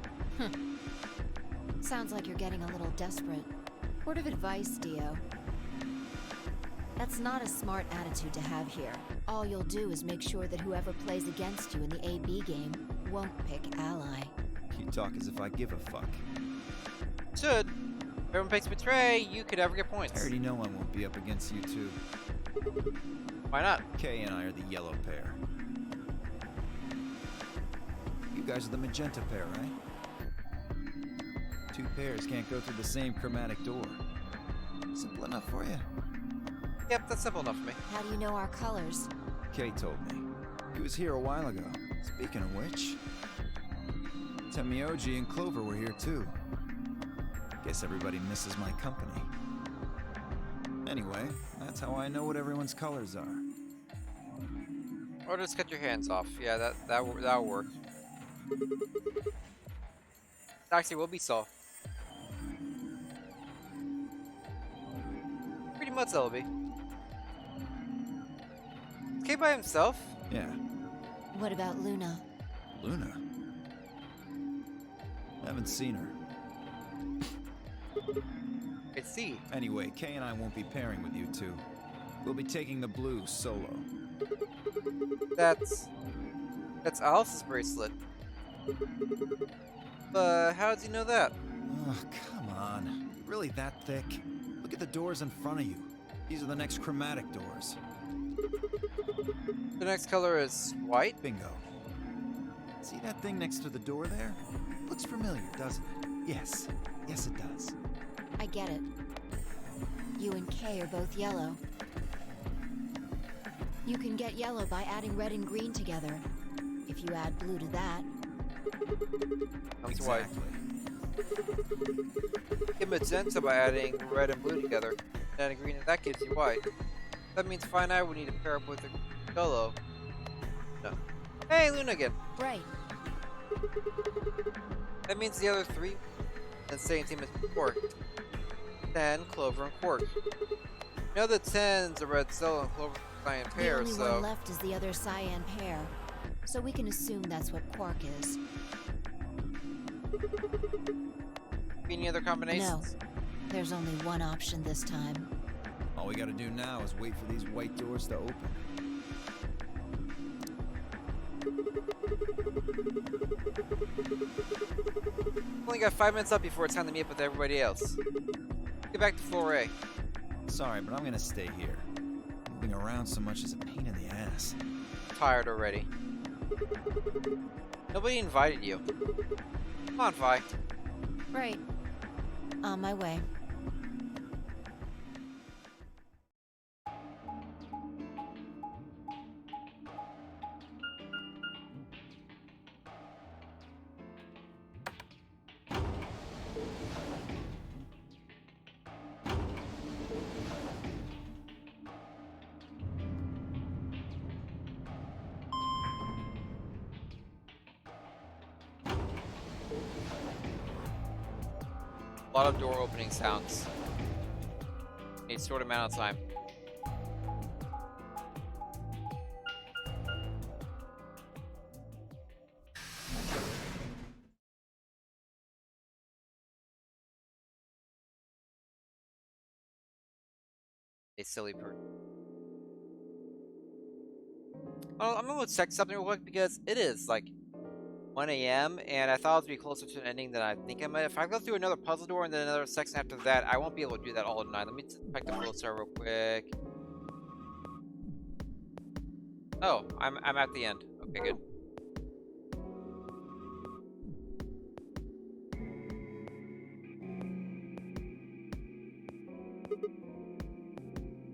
Sounds like you're getting a little desperate. Word of advice, Dio. That's not a smart attitude to have here. All you'll do is make sure that whoever plays against you in the AB game won't pick ally. You talk as if I give a fuck. Should. If everyone picks Betray, you could ever get points. I already know I won't be up against you two. Why not? Kay and I are the yellow pair. You guys are the magenta pair, right? Two pairs can't go through the same chromatic door. Simple enough for you? Yep, that's simple enough for me. How do you know our colors? Kay told me. He was here a while ago. Speaking of which, Temioji and Clover were here too. Guess everybody misses my company. Anyway, that's how I know what everyone's colors are. Or just cut your hands off. Yeah, that'll work. Actually, will be so. Pretty much that'll be. Okay by himself? Yeah. What about Luna? Luna? Haven't seen her. I see. Anyway, Kay and I won't be pairing with you two. We'll be taking the blue solo. That's Alice's bracelet. But how does he know that? Oh, come on. Really that thick? Look at the doors in front of you. These are the next chromatic doors. The next color is white? Bingo. See that thing next to the door there? Looks familiar, doesn't it? Yes. Yes, it does. I get it. You and Kay are both yellow. You can get yellow by adding red and green together. If you add blue to that, Comes white. Exactly. Get magenta by adding red and blue together. And adding green, and that gives you white. That means Fi and I would need to pair up with a Golo. No. Hey, Luna again. right. That means the other three and same team as Quark. 10, Clover, and Quark. You know the 10's a red cell and Clover cyan The pair, only so one left is the other cyan pair. So we can assume that's what Quark is. any other combinations? No. There's only one option this time. All we gotta do now is wait for these white doors to open. Only got 5 minutes up before it's time to meet up with everybody else. Get back to floor A. Sorry, but I'm gonna stay here. Moving around so much is a pain in the ass. Tired already. Nobody invited you. Come on, Vi. Right. On my way. A lot of door opening sounds. A short amount of time. A silly person. Well, I'm gonna check something real quick because it is like 1 a.m. and I thought it would be closer to an ending than I think I might. If I go through another puzzle door and then another section after that, I won't be able to do that all night. Let me check the flow chart real quick. Oh, I'm at the end. Okay, good.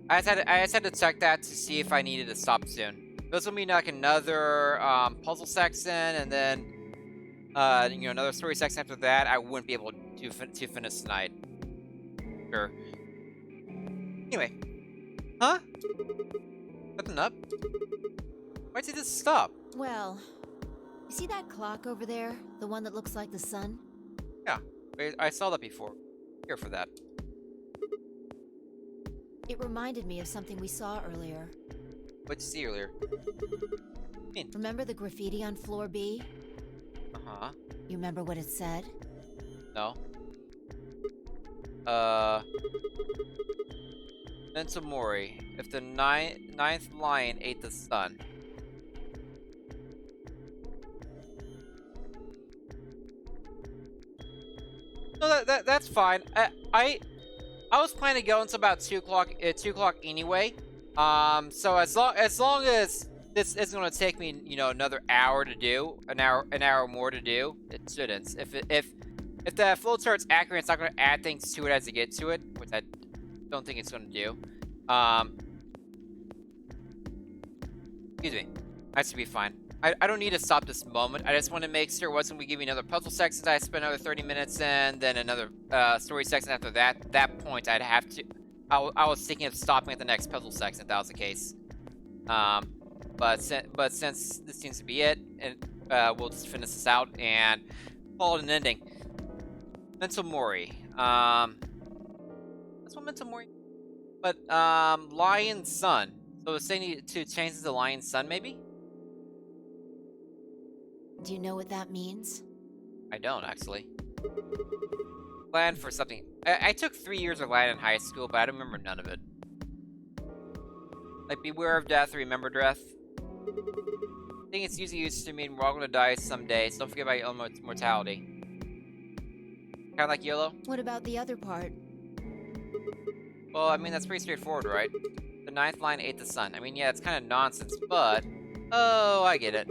I just had to check that to see if I needed to stop soon. This will mean like another puzzle section, and then another story section after that. I wouldn't be able to finish tonight. Sure. Anyway, huh? Nothing up? Why'd you just stop? Well, you see that clock over there? The one that looks like the sun? Yeah, I saw that before. Here for that. It reminded me of something we saw earlier. What'd you see earlier? Remember the graffiti on floor B? Uh-huh. You remember what it said? No. Mental Mori. If the ninth lion ate the sun. No, that's fine. I was planning to go until about 2 o'clock. 2 o'clock anyway. So as long as this isn't going to take me, another hour to do, an hour more to do, it shouldn't. If the flowchart's accurate, it's not going to add things to it as you get to it, which I don't think it's going to do. Excuse me. That should be fine. I don't need to stop this moment. I just want to make sure once we give me another puzzle section, I spend another 30 minutes in, then another story section after that. At that point, I'd have to. I was thinking of stopping at the next puzzle section if that was the case. But since this seems to be it, and we'll just finish this out and call it an ending. Mental Mori. That's what Mental Mori. But Lion Sun. So it's saying to change this to Lion Sun, maybe. Do you know what that means? I don't, actually. Plan for something. I took 3 years of Latin in high school, but I don't remember none of it. Like, beware of death, remember death. I think it's usually used to mean we're all gonna die someday, so don't forget about your own mortality. Kinda like YOLO? What about the other part? Well, I mean, that's pretty straightforward, right? The ninth line ate the sun. I mean, yeah, it's kind of nonsense, but... Oh, I get it.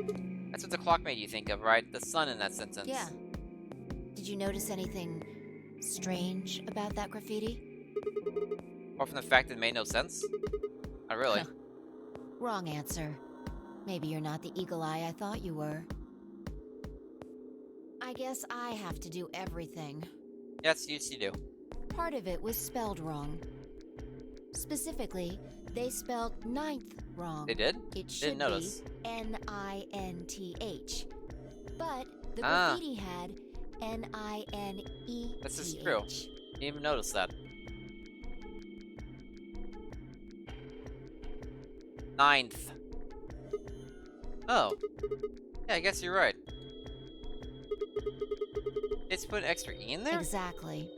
That's what the clock made you think of, right? The sun in that sentence. Yeah. Did you notice anything strange about that graffiti? Or from the fact that it made no sense? Not really. Wrong answer. Maybe you're not the eagle eye I thought you were. I guess I have to do everything. Yes, you do. Part of it was spelled wrong. Specifically, they spelled ninth wrong. They did? It should Didn't notice. be Ninth. But the graffiti had Nineth. This is true. Didn't even notice that. Ninth. Oh. Yeah, I guess you're right. It's put an extra E in there? Exactly.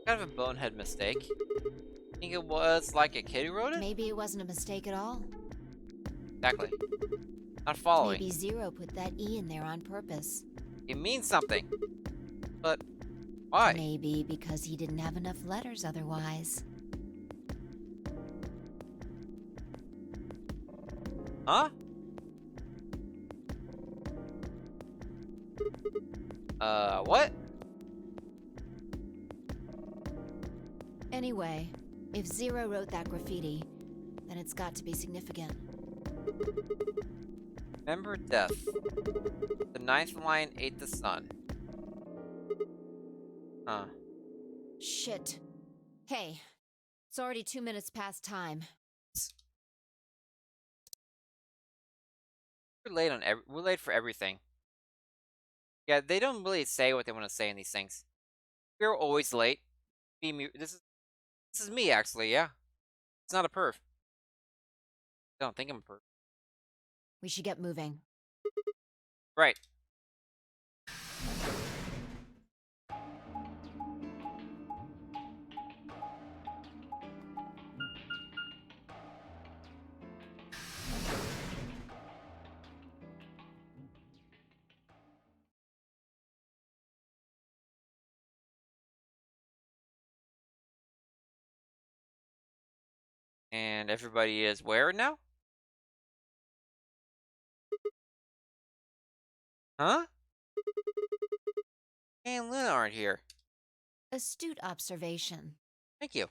Kind of a bonehead mistake. Think it was like a kid who wrote it? Maybe it wasn't a mistake at all. Exactly. Not following. Maybe Zero put that E in there on purpose. It means something. But why? Maybe because he didn't have enough letters otherwise. Huh? What? Anyway, if Zero wrote that graffiti, then it's got to be significant. Remember death. The ninth lion ate the sun. Huh. Shit. Hey, it's already 2 minutes past time. We're late for everything. Yeah, they don't really say what they want to say in these things. We're always late. This is me actually, yeah. It's not a perv. I don't think I'm a perv. We should get moving. Right. And everybody is where now? Huh? Kay and Luna aren't here. Astute observation. Thank you.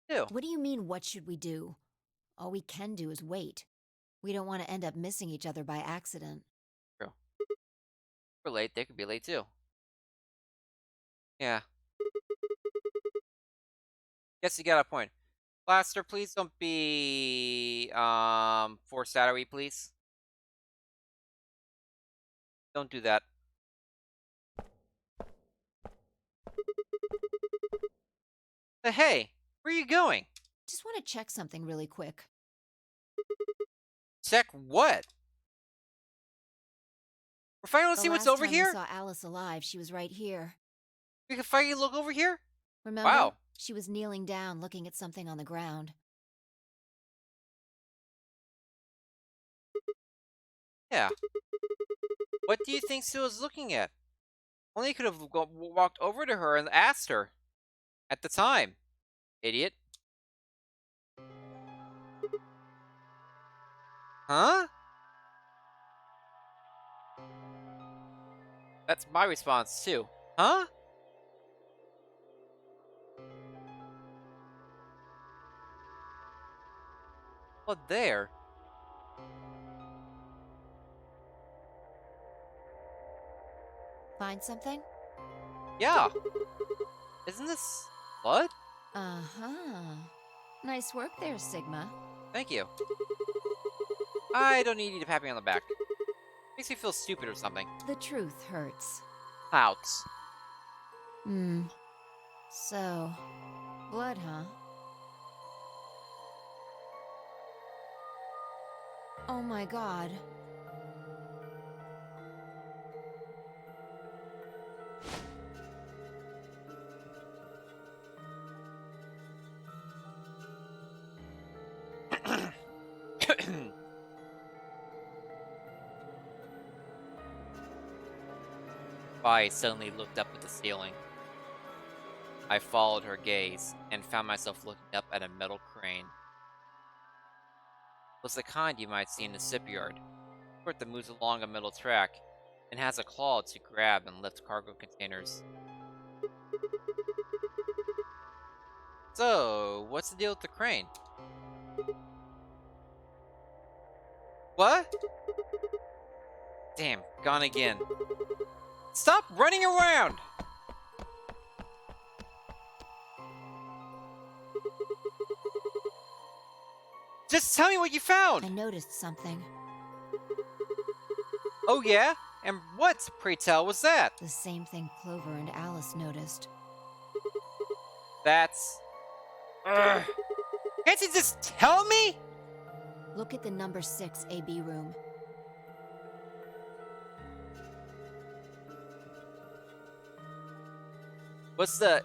Ew. What do you mean, what should we do? All we can do is wait. We don't want to end up missing each other by accident. True. We're late, they could be late too. Yeah. Guess you got a point. Blaster, please don't be foreshadowy, please. Don't do that. But hey, where are you going? Just want to check something really quick. Check what? We're finally The see what's last over time here? we saw Alice alive, she was right here. We can finally look over here? Remember? Wow. She was kneeling down, looking at something on the ground. Yeah. What do you think she was looking at? Only could have walked over to her and asked her. At the time. Idiot. Huh? That's my response too. Huh? What there? Find something? Yeah. Isn't this blood? Uh-huh. Nice work there, Sigma. Thank you. I don't need you to pat me on the back. Makes me feel stupid or something. The truth hurts. Outs. So, blood, huh? Oh my god. I suddenly looked up at the ceiling. I followed her gaze and found myself looking up at a metal crane. It was the kind you might see in a shipyard, sort that moves along a metal track and has a claw to grab and lift cargo containers. So, what's the deal with the crane? What? Damn, gone again. Stop running around! Just tell me what you found! I noticed something. Oh yeah? And what, pray tell, was that? The same thing Clover and Alice noticed. That's... Ugh. Can't you just tell me? Look at the number 6 AB room. Was the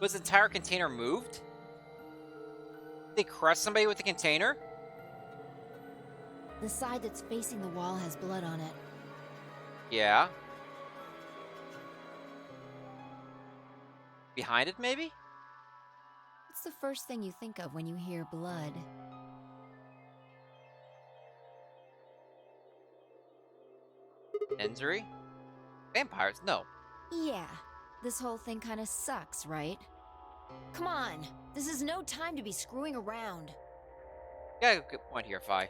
entire container moved? Did they crush somebody with the container? The side that's facing the wall has blood on it. Yeah. Behind it, maybe? What's the first thing you think of when you hear blood? Injury? Vampires? No. Yeah, this whole thing kinda sucks, right? Come on, this is no time to be screwing around. You got a good point here, Fi.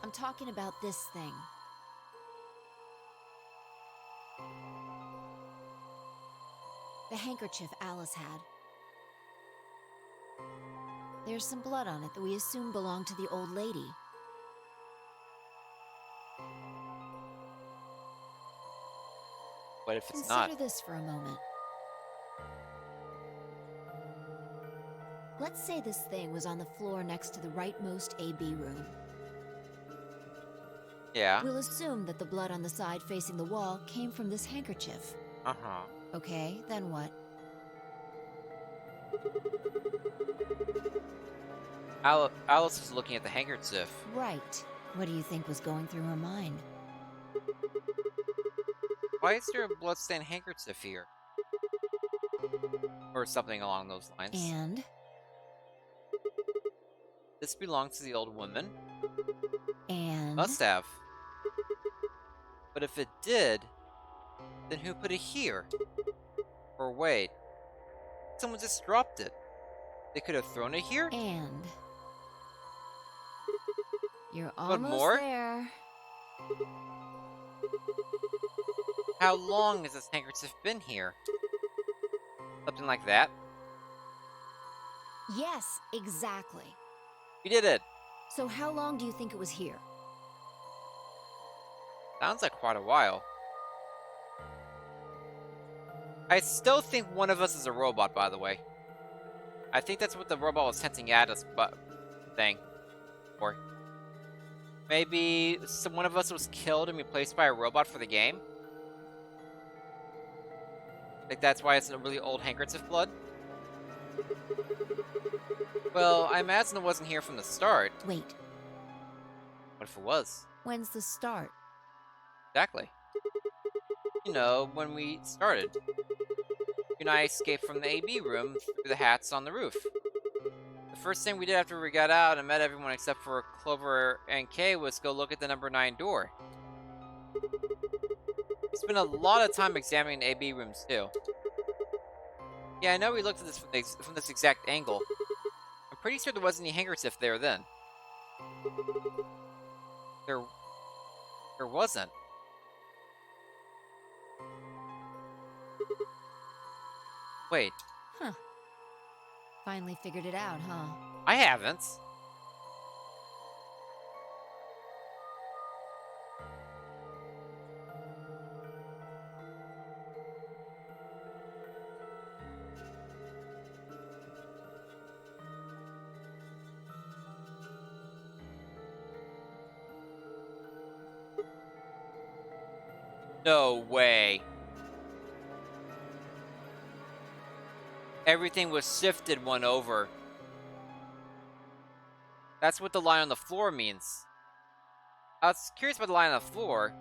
I'm talking about this thing. The handkerchief Alice had. There's some blood on it that we assume belonged to the old lady. What if it's Consider not? this for a moment. Let's say this thing was on the floor next to the rightmost AB room. Yeah. We'll assume that the blood on the side facing the wall came from this handkerchief. Uh-huh. Okay, then what? Alice was looking at the handkerchief. Right. What do you think was going through her mind? Why is there a bloodstained handkerchief here? Or something along those lines. And? This belongs to the old woman. And? Must have. But if it did, then who put it here? Or wait, someone just dropped it. They could have thrown it here? And? You're But almost more? there. How long has this handkerchief been here? Something like that? Yes, exactly. We did it! So how long do you think it was here? Sounds like quite a while. I still think one of us is a robot, by the way. I think that's what the robot was hinting at us, but thing. Or maybe one of us was killed and replaced by a robot for the game. Like that's why it's a really old handkerchief blood. Well, I imagine it wasn't here from the start. Wait, What if it was? when's the start? Exactly. You know, when we started. You and I escaped from the AB room through the hats on the roof. The first thing we did after we got out and met everyone except for Clover and Kay was go look at the number 9 door. We spent a lot of time examining the AB rooms too. Yeah, I know we looked at this from this exact angle. I'm pretty sure there wasn't any handkerchief there then. There wasn't. Wait, Finally figured it out, huh? I haven't. No way. Everything was sifted one over. That's what the line on the floor means. I was curious about the line on the floor.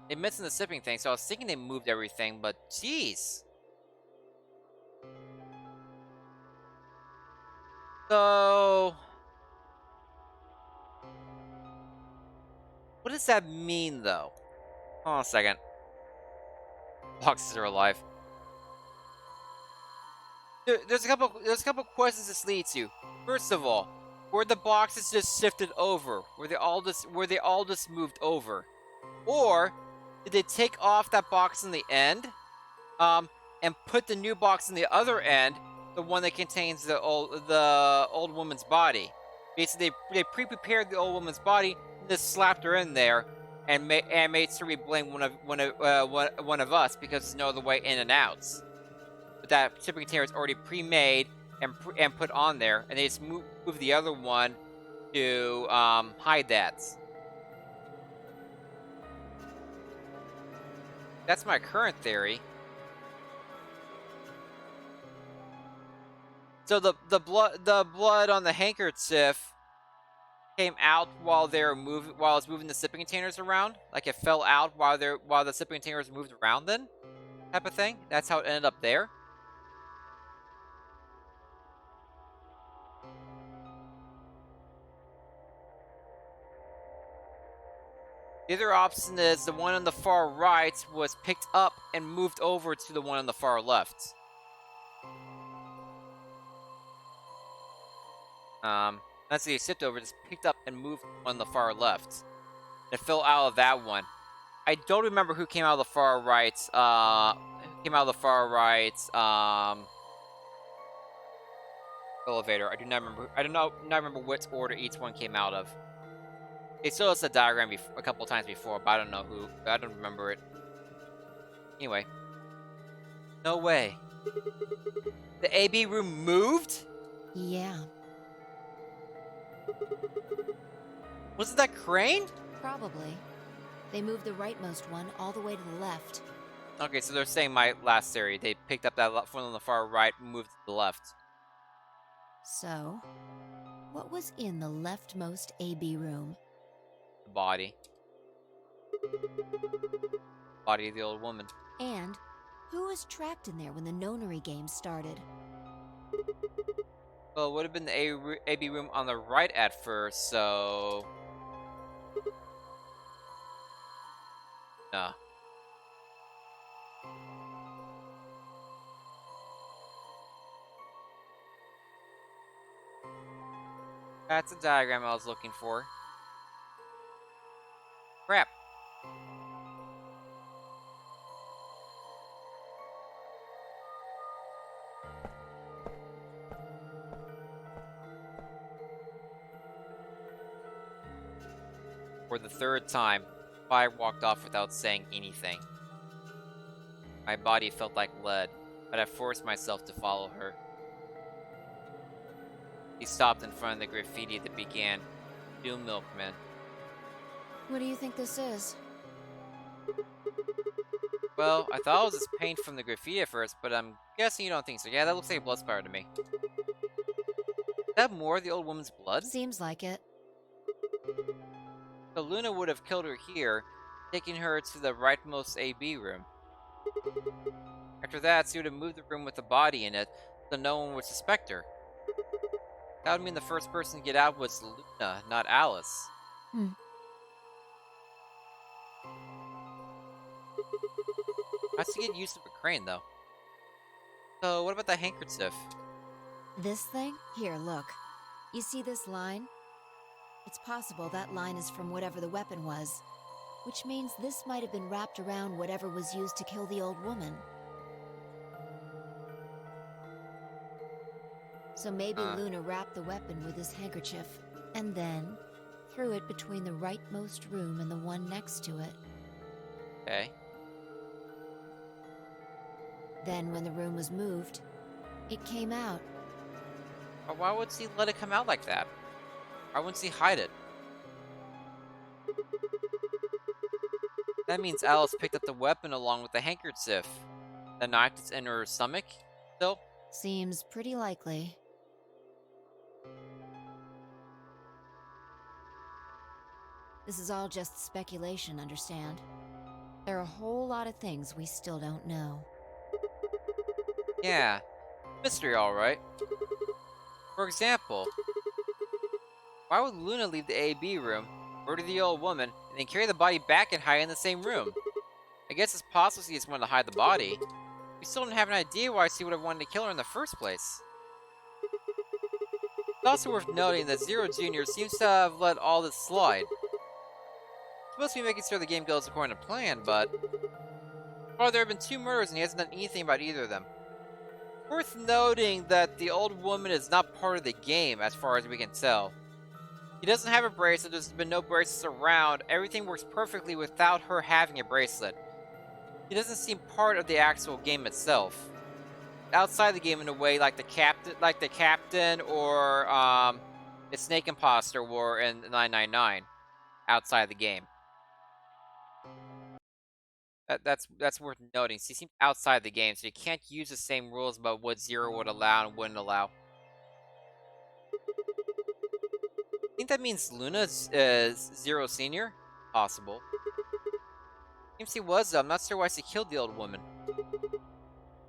It mentioned the sipping thing, so I was thinking they moved everything, but jeez. So... what does that mean, though? Hold on a second. Boxes are alive. There's a couple questions this leads to. First of all, were the boxes just shifted over? Were they all just moved over? Or did they take off that box in the end, and put the new box in the other end, the one that contains the old woman's body? Basically, they pre-prepared the old woman's body, and just slapped her in there, and made sure we blame one of us because there's no other way in and out. But that shipping container is already pre-made and put on there, and they just move the other one to hide that. That's my current theory. So the blood on the handkerchief came out while they were moving, while I was moving the shipping containers around. Like it fell out while the shipping containers moved around. Then type of thing. That's how it ended up there. The other option is the one on the far right was picked up and moved over to the one on the far left. That's the shipped over, just picked up and moved on the far left. It fell out of that one. I don't remember who came out of the far right. Who came out of the far right elevator. I do not remember. I do not remember which order each one came out of. They showed us a diagram a couple times before, but I don't know who. I don't remember it. Anyway, no way. The AB room moved? Yeah, Was it that crane? probably. They moved the rightmost one all the way to the left. Okay, so they're saying my last theory. They picked up that one on the far right and moved to the left. So, what was in the leftmost AB room? The body. Body of the old woman. And who was trapped in there when the nonary game started? Well, it would have been the AB room on the right at first, so... That's the diagram I was looking for. Crap. For the third time, I walked off without saying anything. My body felt like lead, but I forced myself to follow her. He stopped in front of the graffiti that began, "New Milkman." What do you think this is? Well, I thought it was just paint from the graffiti at first, but I'm guessing you don't think so. Yeah, that looks like a blood spatter to me. Is that more of the old woman's blood? Seems like it. So Luna would have killed her here, taking her to the rightmost AB room. After that, she would have moved the room with the body in it, so no one would suspect her. That would mean the first person to get out was Luna, not Alice. How'd she get used to a crane, though? So, what about the handkerchief? This thing? Here, look. You see this line? It's possible that line is from whatever the weapon was, which means this might have been wrapped around whatever was used to kill the old woman. So maybe Luna wrapped the weapon with his handkerchief, and then threw it between the rightmost room and the one next to it. Okay. Then when the room was moved, it came out. But why would she let it come out like that? Why wouldn't she hide it? That means Alice picked up the weapon along with the handkerchief. The knife that's in her stomach, still? Seems pretty likely. This is all just speculation, understand? There are a whole lot of things we still don't know. Yeah. Mystery, alright. For example, why would Luna leave the AB room, murder the old woman, and then carry the body back and hide in the same room? I guess it's possible she just wanted to hide the body. We still don't have an idea why she would have wanted to kill her in the first place. It's also worth noting that Zero Jr. seems to have let all this slide. Supposed to be making sure the game goes according to plan, but... well, there have been 2 murders and he hasn't done anything about either of them. Worth noting that the old woman is not part of the game, as far as we can tell. He doesn't have a bracelet, there's been no bracelets around, everything works perfectly without her having a bracelet. He doesn't seem part of the actual game itself. Outside the game in a way like the captain or the Snake Imposter were in 999. Outside the game. That's worth noting. She seems outside the game, so you can't use the same rules about what Zero would allow and wouldn't allow. think that means Luna's Zero Senior? Possible. Seems he was, though. I'm not sure why she killed the old woman.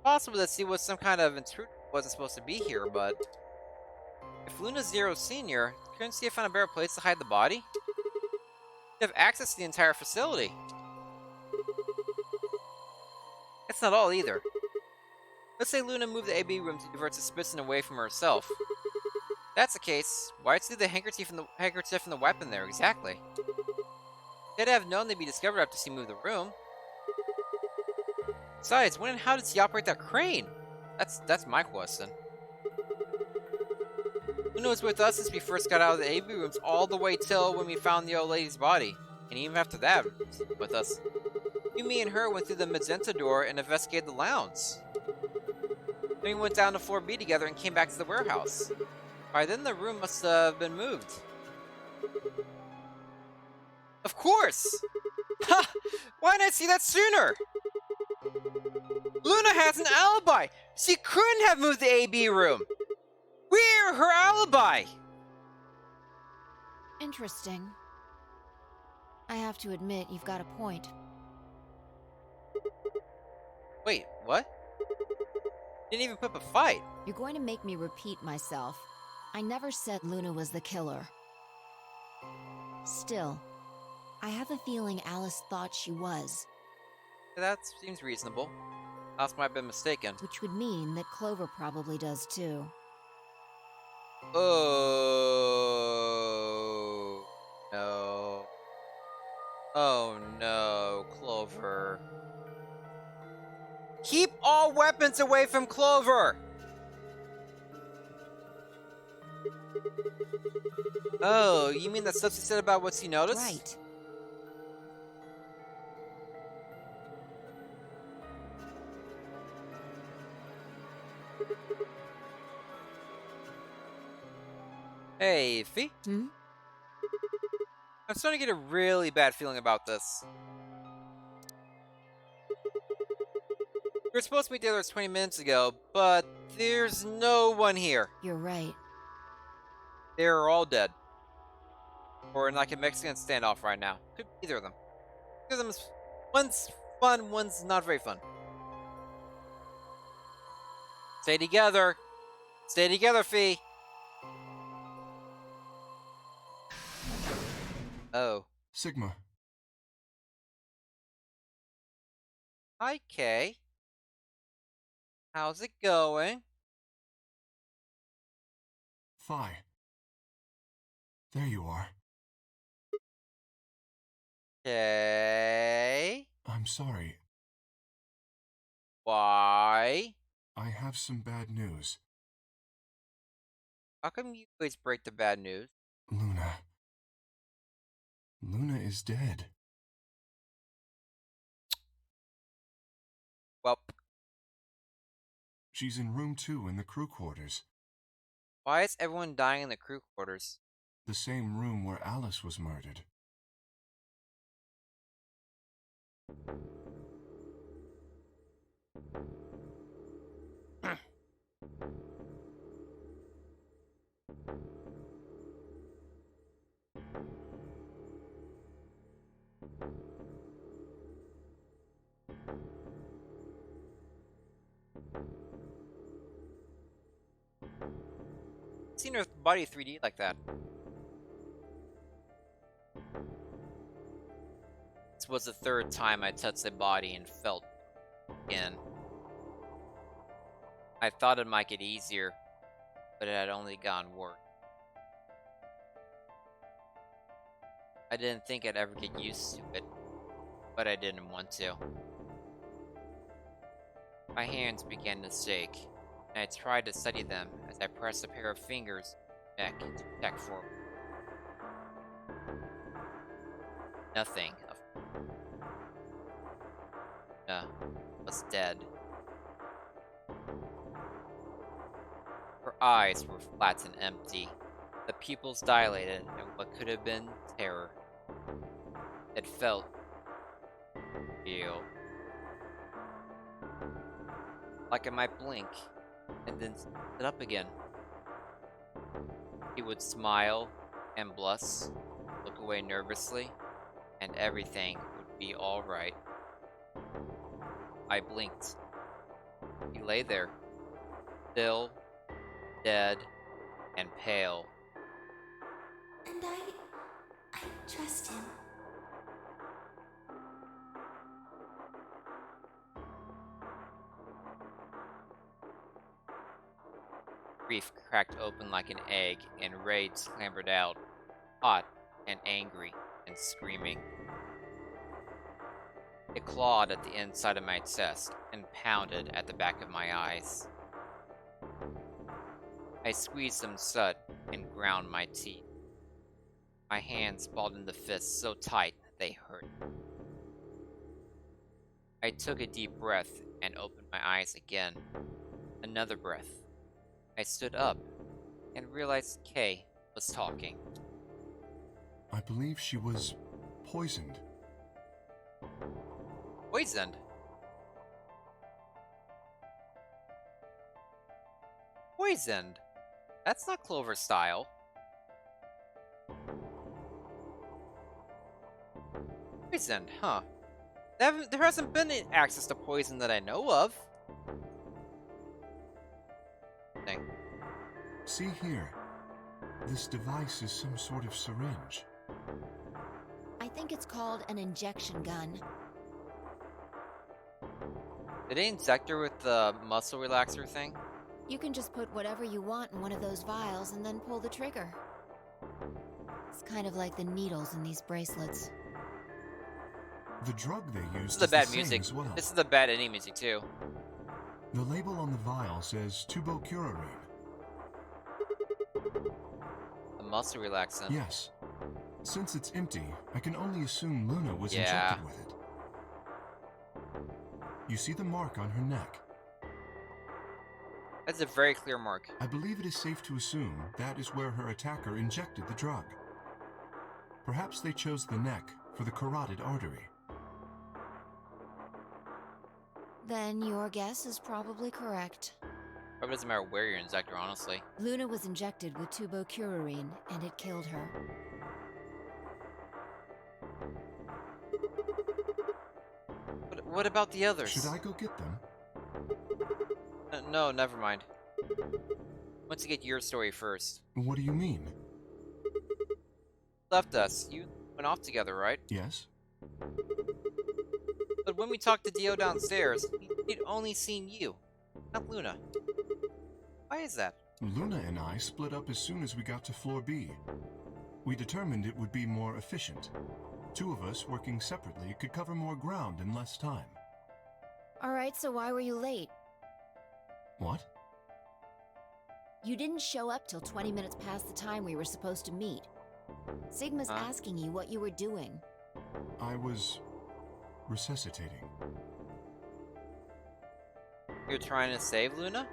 Possible that she was some kind of intruder who wasn't supposed to be here, but if Luna's Zero Senior, couldn't she have found a better place to hide the body? She'd have access to the entire facility. That's not all either. Let's say Luna moved the AB room to divert suspicion away from herself. If that's the case, why'd she leave the handkerchief and the weapon there exactly? She'd have known they'd be discovered after she moved the room. Besides, when and how did she operate that crane? That's my question. Luna was with us since we first got out of the AB rooms all the way till when we found the old lady's body. And even after that, with us. Me and her went through the magenta door and investigated the lounge. Then we went down to floor B together and came back to the warehouse. By then the room must have been moved. Of course! Ha! Why didn't I see that sooner? Luna has an alibi! She couldn't have moved the AB room! We're her alibi! Interesting. I have to admit, you've got a point. Wait, what? Didn't even put up a fight. You're going to make me repeat myself. I never said Luna was the killer. Still, I have a feeling Alice thought she was. That seems reasonable. Alice might have been mistaken. Which would mean that Clover probably does too. Oh no. Oh no, Clover. Keep all weapons away from Clover! Oh, you mean that stuff she said about what she noticed? Right. Hey, Fee? Hmm? I'm starting to get a really bad feeling about this. We were supposed to meet the others 20 minutes ago, but there's no one here. You're right. They're all dead. Or in like a Mexican standoff right now. Could be either of them. Either of them is, one's fun, one's not very fun. Stay together. Stay together, Fee. Oh. Sigma. Hi, Kay. How's it going? Phi. There you are. Kay? I'm sorry. Why? I have some bad news. How come you always break the bad news? Luna. Luna is dead. Well, She's in room 2 in the crew quarters. why is everyone dying in the crew quarters? The same room where Alice was murdered. I've seen her body 3D like that. This was the third time I touched a body and felt again. I thought it might get easier, but it had only gotten worse. I didn't think I'd ever get used to it, but I didn't want to. My hands began to shake, and I tried to steady them as I pressed a pair of fingers on my neck to check for nothing. Was dead. Her eyes were flat and empty, the pupils dilated in what could have been terror. It felt real. Like I might blink, and then sit up again. He would smile, and Bluss look away nervously, and everything would be alright. I blinked. He lay there, still, dead, and pale. And I trust him. Grief cracked open like an egg, and rage clambered out, hot and angry and screaming. It clawed at the inside of my chest and pounded at the back of my eyes. I squeezed them shut and ground my teeth. My hands balled into fists so tight they hurt. I took a deep breath and opened my eyes again. Another breath. I stood up and realized Kay was talking. I believe she was poisoned. Poisoned? Poisoned? That's not Clover style. Poisoned, huh? There hasn't been access to poison that I know of. Thing. See here. This device is some sort of syringe. I think it's called an injection gun. Did they inject her with the muscle relaxer thing? You can just put whatever you want in one of those vials and then pull the trigger. It's kind of like the needles in these bracelets. The drug they This used is the is bad the music. same as well. This is the bad indie music too. The label on the vial says tubocurarine. The muscle relaxant. Yes. Since it's empty, I can only assume Luna was Yeah. injected with it. You see the mark on her neck. That's a very clear mark. I believe it is safe to assume that is where her attacker injected the drug. Perhaps they chose the neck for the carotid artery. Then your guess is probably correct. Probably doesn't matter where you're injected, honestly. Luna was injected with tubocurarine, and it killed her. But what about the others? Should I go get them? No, never mind. I want to get your story first. What do you mean? Left us. You went off together, right? Yes? But when we talked to Dio downstairs, he'd only seen you, not Luna. Why is that? Luna and I split up as soon as we got to floor B. We determined it would be more efficient. Two of us working separately could cover more ground in less time. Alright, so why were you late? What? You didn't show up till 20 minutes past the time we were supposed to meet. Sigma's asking you what you were doing. I was resuscitating. You're trying to save Luna?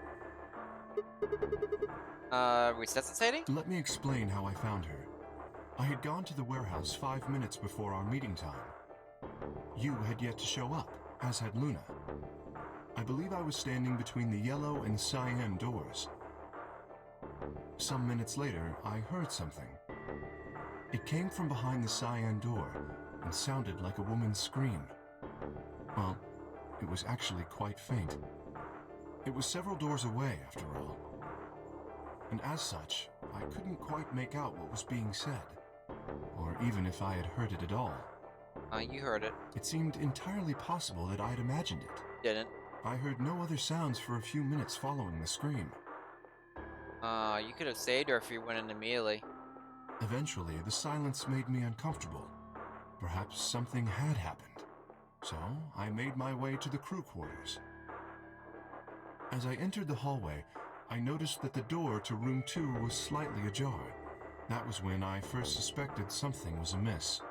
Resuscitating? Let me explain how I found her. I had gone to the warehouse 5 minutes before our meeting time. You had yet to show up, as had Luna. I believe I was standing between the yellow and cyan doors. Some minutes later, I heard something. It came from behind the cyan door and sounded like a woman's scream. Well, it was actually quite faint. It was several doors away, after all. And as such, I couldn't quite make out what was being said, or even if I had heard it at all. You heard it. It seemed entirely possible that I'd imagined it. Didn't. I heard no other sounds for a few minutes following the scream. You could have saved her if you went in immediately. Eventually, the silence made me uncomfortable. Perhaps something had happened. So, I made my way to the crew quarters. As I entered the hallway, I noticed that the door to room 2 was slightly ajar. That was when I first suspected something was amiss.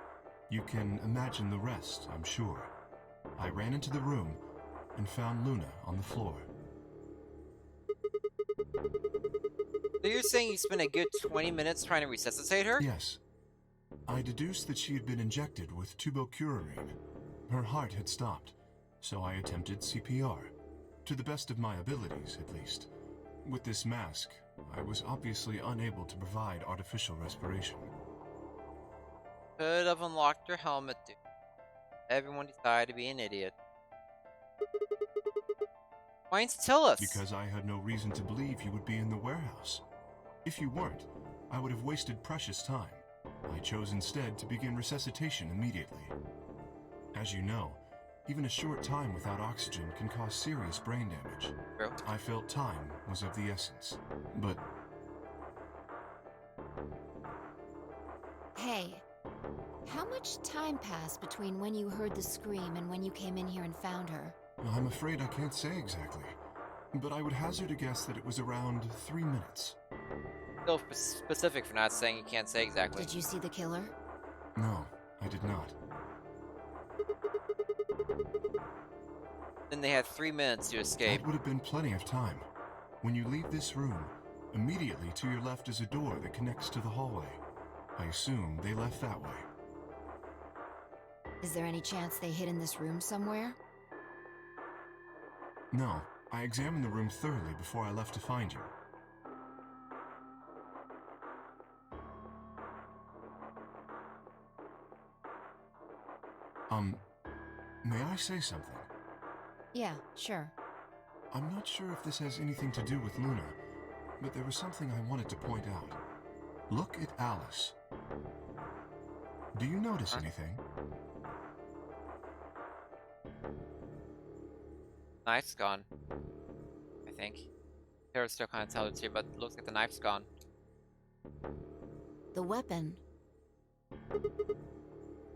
You can imagine the rest, I'm sure. I ran into the room and found Luna on the floor. So you're saying you spent a good 20 minutes trying to resuscitate her? Yes. I deduced that she had been injected with tubocurarine. Her heart had stopped, so I attempted CPR. To the best of my abilities, at least. With this mask, I was obviously unable to provide artificial respiration. Could have unlocked your helmet, dude. Everyone decided to be an idiot. Why didn't you tell us? Because I had no reason to believe you would be in the warehouse. If you weren't, I would have wasted precious time. I chose instead to begin resuscitation immediately. As you know, even a short time without oxygen can cause serious brain damage. True. I felt time was of the essence. But Hey, how much time passed between when you heard the scream and when you came in here and found her? I'm afraid I can't say exactly. But I would hazard a guess that it was around 3 minutes. Still specific for not saying you can't say exactly. Did you see the killer? No, I did not. Then they had 3 minutes to escape. That would have been plenty of time. When you leave this room, immediately to your left is a door that connects to the hallway. I assume they left that way. Is there any chance they hid in this room somewhere? No, I examined the room thoroughly before I left to find you. May I say something? Yeah, sure. I'm not sure if this has anything to do with Luna, but there was something I wanted to point out. Look at Alice. Do you notice anything? Knife's gone. I think. Tara's still kind of tell it to you, but it looks like the knife's gone. The weapon.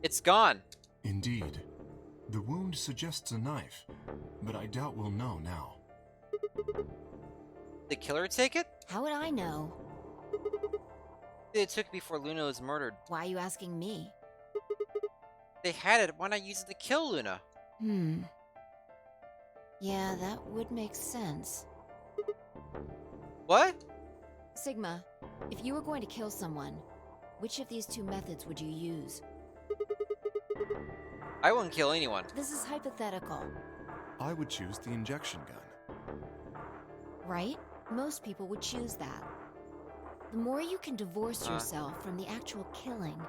It's gone! Indeed. The wound suggests a knife, but I doubt we'll know now. Did the killer take it? How would I know? They took it before Luna was murdered. Why are you asking me? They had it, why not use it to kill Luna? Yeah, that would make sense. What? Sigma, if you were going to kill someone, which of these two methods would you use? I wouldn't kill anyone. This is hypothetical, I would choose the injection gun. right? Most people would choose that. The more you can divorce yourself from the actual killing,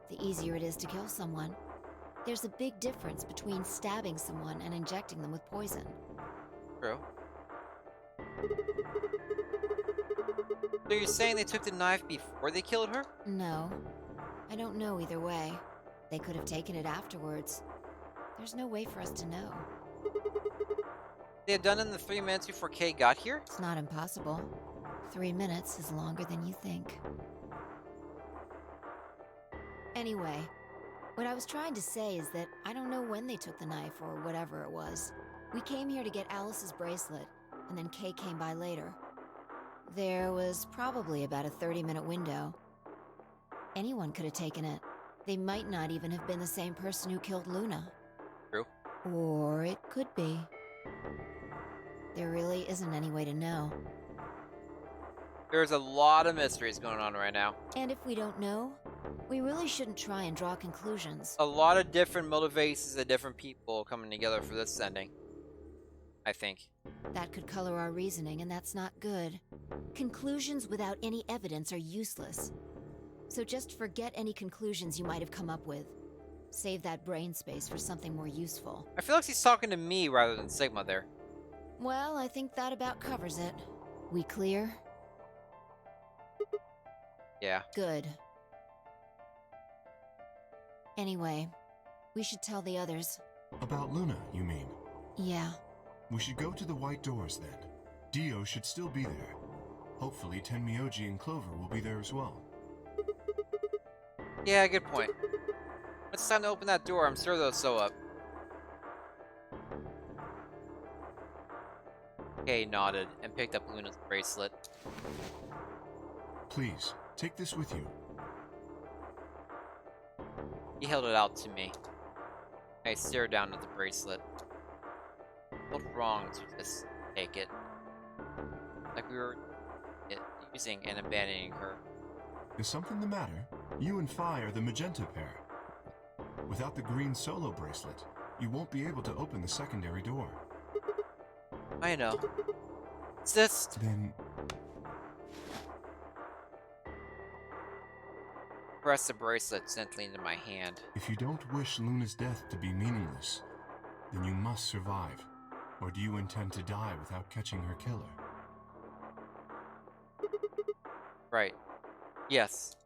the easier it is to kill someone. There's a big difference between stabbing someone and injecting them with poison. True. So you're saying they took the knife before they killed her? No, I don't know either way. They could have taken it afterwards. There's no way for us to know. They had done it in the 3 minutes before Kay got here? It's not impossible. 3 minutes is longer than you think. Anyway, what I was trying to say is that I don't know when they took the knife or whatever it was. We came here to get Alice's bracelet, and then Kay came by later. There was probably about a 30-minute window. Anyone could have taken it. They might not even have been the same person who killed Luna. True. Or it could be. There really isn't any way to know. There's a lot of mysteries going on right now. And if we don't know, we really shouldn't try and draw conclusions. A lot of different motivations of different people coming together for this ending. I think. That could color our reasoning, and that's not good. Conclusions without any evidence are useless. So just forget any conclusions you might have come up with. Save that brain space for something more useful. I feel like he's talking to me rather than Sigma there. Well, I think that about covers it. We clear? Yeah. Good. Anyway, we should tell the others. About Luna, you mean? Yeah. We should go to the white doors then. Dio should still be there. Hopefully Tenmyoji and Clover will be there as well. Yeah, good point. When it's time to open that door, I'm sure they'll sew up. Kay nodded and picked up Luna's bracelet. Please, take this with you. He held it out to me. I stared down at the bracelet. Felt wrong to just take it. Like we were using and abandoning her. Is something the matter? You and Phi are the magenta pair. Without the green solo bracelet, you won't be able to open the secondary door. I know. It's just... Then... Press the bracelet gently into my hand. If you don't wish Luna's death to be meaningless, then you must survive. Or do you intend to die without catching her killer? Right. Yes.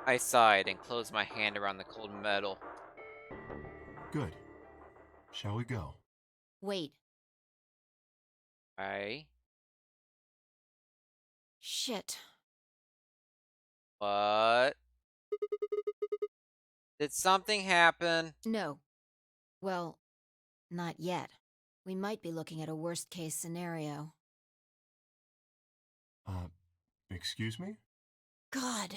I sighed and closed my hand around the cold metal. Good. Shall we go? Wait. Right? Shit. What? Did something happen? No. Well, not yet. We might be looking at a worst-case scenario. Excuse me? God.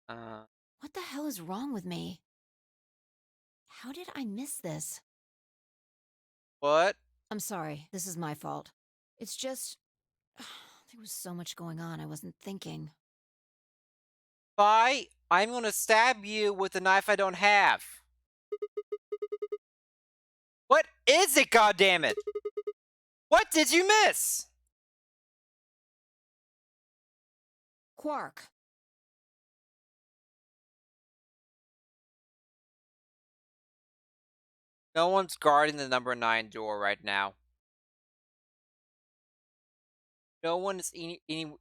Uh, What the hell is wrong with me? How did I miss this? what? I'm sorry. This is my fault. It's just... there was so much going on I wasn't thinking. Bye. I'm gonna stab you with a knife I don't have. What is it, goddammit? What did you miss? Quark. No one's guarding the number 9 door right now. No one is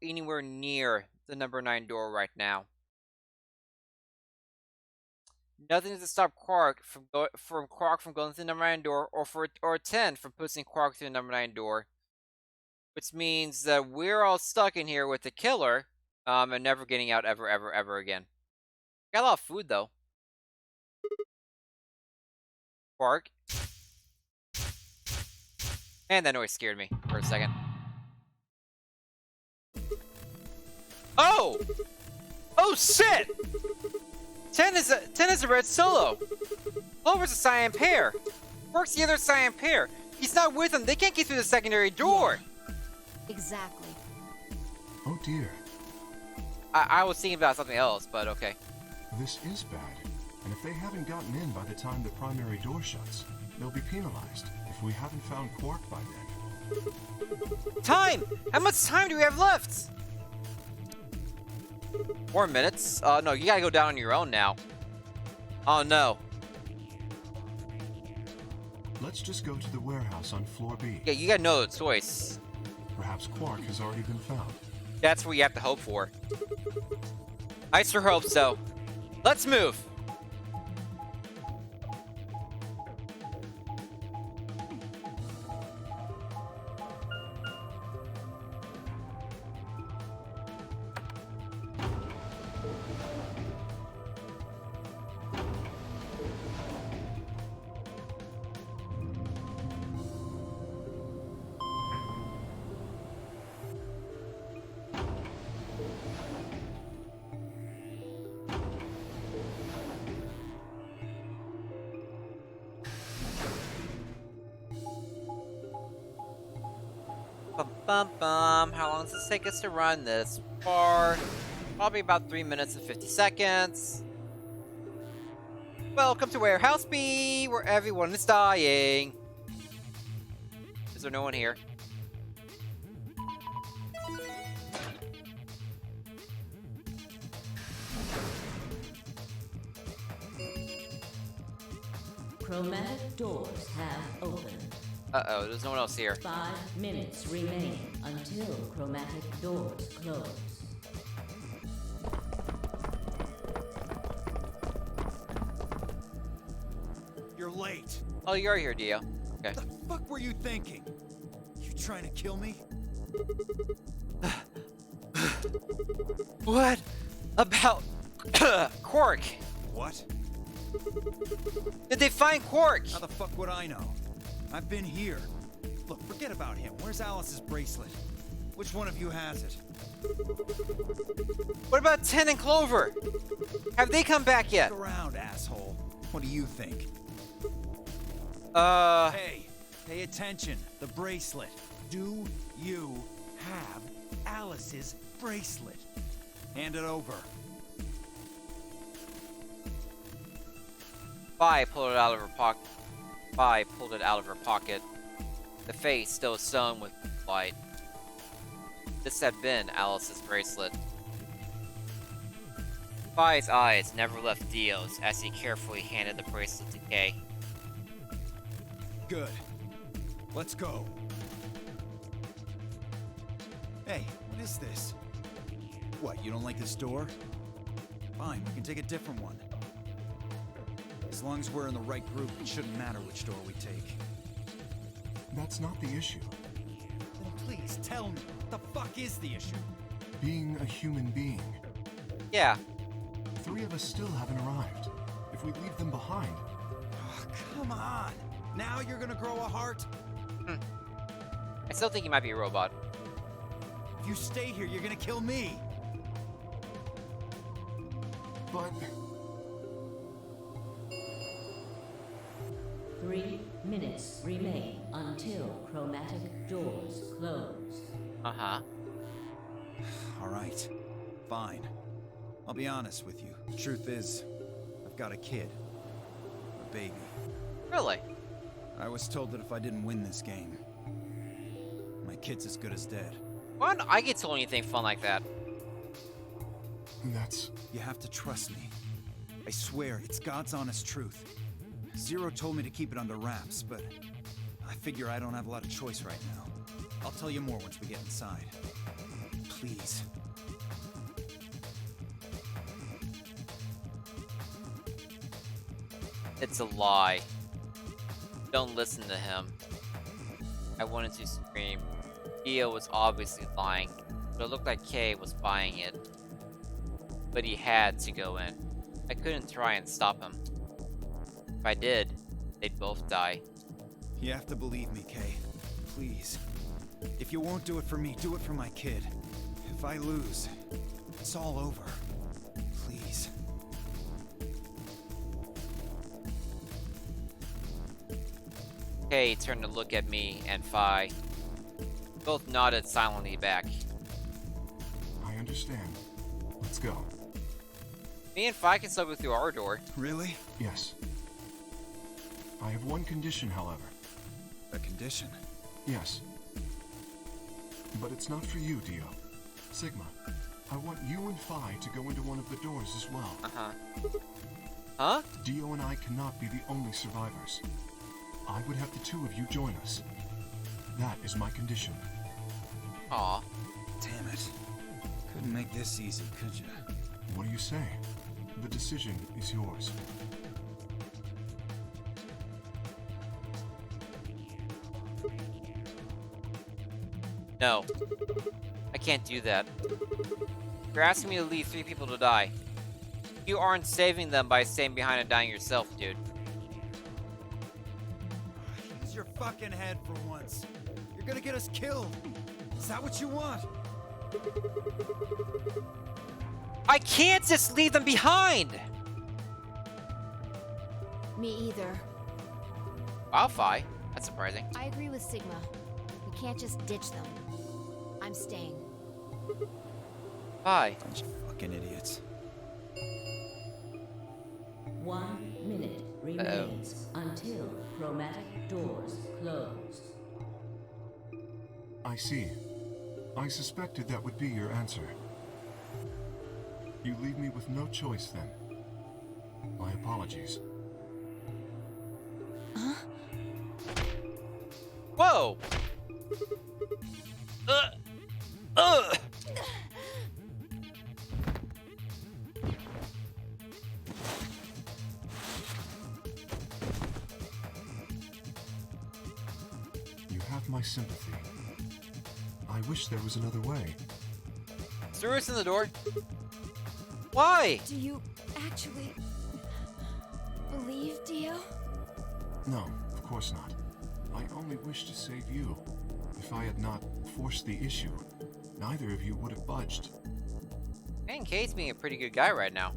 anywhere near the number 9 door right now. Nothing to stop Quark from going through the number 9 door, or 10 from pushing Quark through the number 9 door. Which means that we're all stuck in here with the killer, and never getting out ever again. Got a lot of food though. Quark. Man, that noise scared me for a second. Oh! Oh shit! 10 is a red solo. Clover's a cyan pair. Quark's the other cyan pair. He's not with them. They can't get through the secondary door. Exactly. Oh dear. I was thinking about something else, but okay. This is bad. And if they haven't gotten in by the time the primary door shuts, they'll be penalized if we haven't found Quark by then. Time! How much time do we have left? 4 minutes? No, you gotta go down on your own now. Oh no. Let's just go to the warehouse on floor B. Yeah, you got no choice. Perhaps Quark has already been found. That's what you have to hope for. I sure hope so. Let's move. Bum bum bum. How long does this take us to run this far? Probably about 3 minutes and 50 seconds. Welcome to Warehouse B, where everyone is dying. Is there no one here? Chromatic doors have opened. Uh-oh, there's no one else here. 5 minutes remain until chromatic doors close. You're late. Oh, you're here, Dio. Okay. What the fuck were you thinking? You trying to kill me? What about Quark? What? Did they find Quark? How the fuck would I know? I've been here. Look, forget about him. Where's Alice's bracelet? Which one of you has it? What about 10 and Clover? Have they come back yet? Look around, asshole. What do you think? Hey, pay attention. The bracelet. Do you have Alice's bracelet? Hand it over. Vi pulled it out of her pocket. Vi pulled it out of her pocket. The face still sewn with light. This had been Alice's bracelet. Fi's eyes never left Dio's as he carefully handed the bracelet to Kay. Good. Let's go. Hey, what is this? What, you don't like this door? Fine, we can take a different one. As long as we're in the right group, it shouldn't matter which door we take. That's not the issue. Then please tell me, what the fuck is the issue? Being a human being. Yeah. 3 of us still haven't arrived. If we leave them behind... Oh, come on! Now you're gonna grow a heart? I still think he might be a robot. If you stay here, you're gonna kill me! But... 3 minutes remain until chromatic doors close. Uh-huh. Alright. Fine. I'll be honest with you. The truth is, I've got a kid. A baby. Really? I was told that if I didn't win this game, my kid's as good as dead. Why don't I get told anything fun like that? That's... You have to trust me. I swear, it's God's honest truth. Zero told me to keep it under wraps, but I figure I don't have a lot of choice right now. I'll tell you more once we get inside. Please. It's a lie. Don't listen to him. I wanted to scream. Dio was obviously lying, but it looked like Kay was buying it. But he had to go in. I couldn't try and stop him. If I did, they'd both die. You have to believe me, Kay. Please. If you won't do it for me, do it for my kid. If I lose, it's all over. Please. Kay turned to look at me and Fi. Both nodded silently back. I understand. Let's go. Me and Fi can still go through our door. Really? Yes. I have one condition, however. A condition? Yes. But it's not for you, Dio. Sigma, I want you and Phi to go into one of the doors as well. Uh-huh. Huh? Dio and I cannot be the only survivors. I would have the 2 of you join us. That is my condition. Aw. Damn it. Couldn't make this easy, could you? What do you say? The decision is yours. No. I can't do that. You're asking me to leave 3 people to die. You aren't saving them by staying behind and dying yourself, dude. Use your fucking head for once. You're gonna get us killed. Is that what you want? I can't just leave them behind! Me either. Wow, Fi. That's surprising. I agree with Sigma. We can't just ditch them. I'm staying. Fi. Bunch of fucking idiots. 1 minute remains until chromatic doors close. I see. I suspected that would be your answer. You leave me with no choice then. My apologies. Whoa! Ugh! You have my sympathy. I wish there was another way. Threw us in the door? Why? Do you actually believe, Dio? No, of course not. I only wish to save you. If I had not forced the issue, neither of you would have budged. I think Kay's being a pretty good guy right now.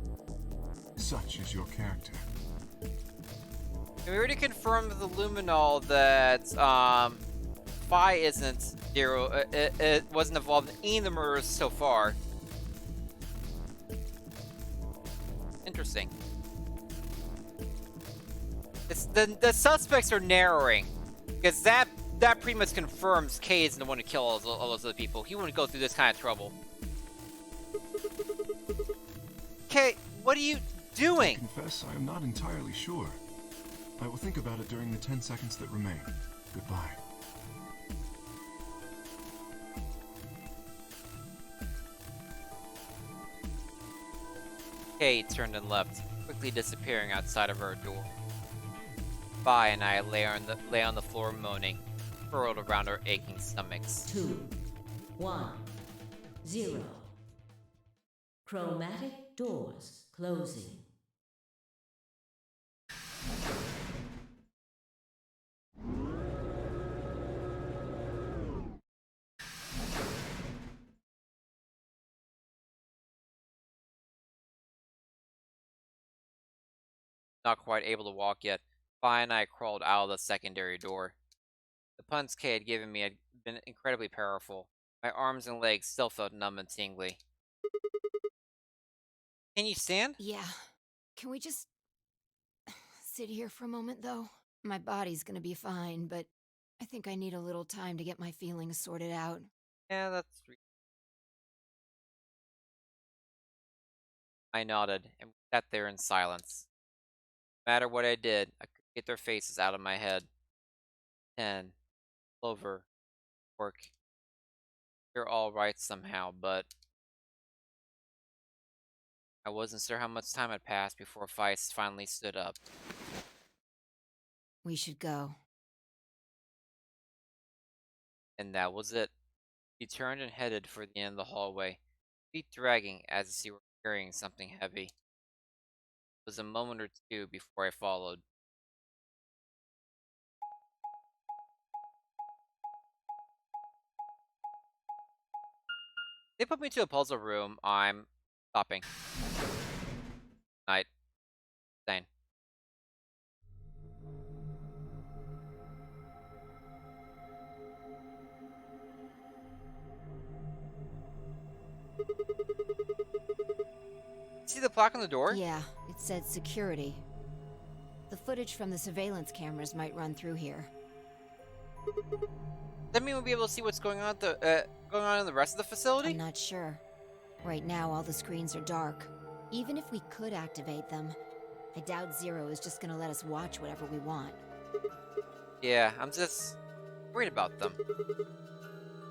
Such is your character. We already confirmed with the Luminol that, Fi isn't Zero. It wasn't involved in any of the murders so far. Interesting. It's the suspects are narrowing, because that pretty much confirms Kay isn't the one to kill all those other people. He wouldn't go through this kind of trouble. Kay, What are you I doing? confess I am not entirely sure. I will think about it during the 10 seconds that remain. Goodbye. Kay turned and left, quickly disappearing outside of her door. Vi and I lay on the floor moaning, curled around our aching stomachs. 2, 1, 0. Chromatic doors closing. Not quite able to walk yet, Vi and I crawled out of the secondary door. The punch Kay had given me had been incredibly powerful. My arms and legs still felt numb and tingly. Can you stand? Yeah. Can we just sit here for a moment, though? My body's gonna be fine, but I think I need a little time to get my feelings sorted out. Yeah, that's. I nodded and we sat there in silence. No matter what I did, I couldn't get their faces out of my head. 10, Clover, Work. They're all right somehow, but I wasn't sure how much time had passed before Feist finally stood up. We should go. And that was it. He turned and headed for the end of the hallway, feet dragging as if he were carrying something heavy. It was a moment or two before I followed. They put me to a puzzle room. I'm stopping. Night. Sane. See the plaque on the door? Yeah, it said security. The footage from the surveillance cameras might run through here. That mean we'll be able to see what's going on at the going on in the rest of the facility? I'm not sure. Right now, all the screens are dark. Even if we could activate them, I doubt Zero is just gonna let us watch whatever we want. Yeah, I'm just worried about them.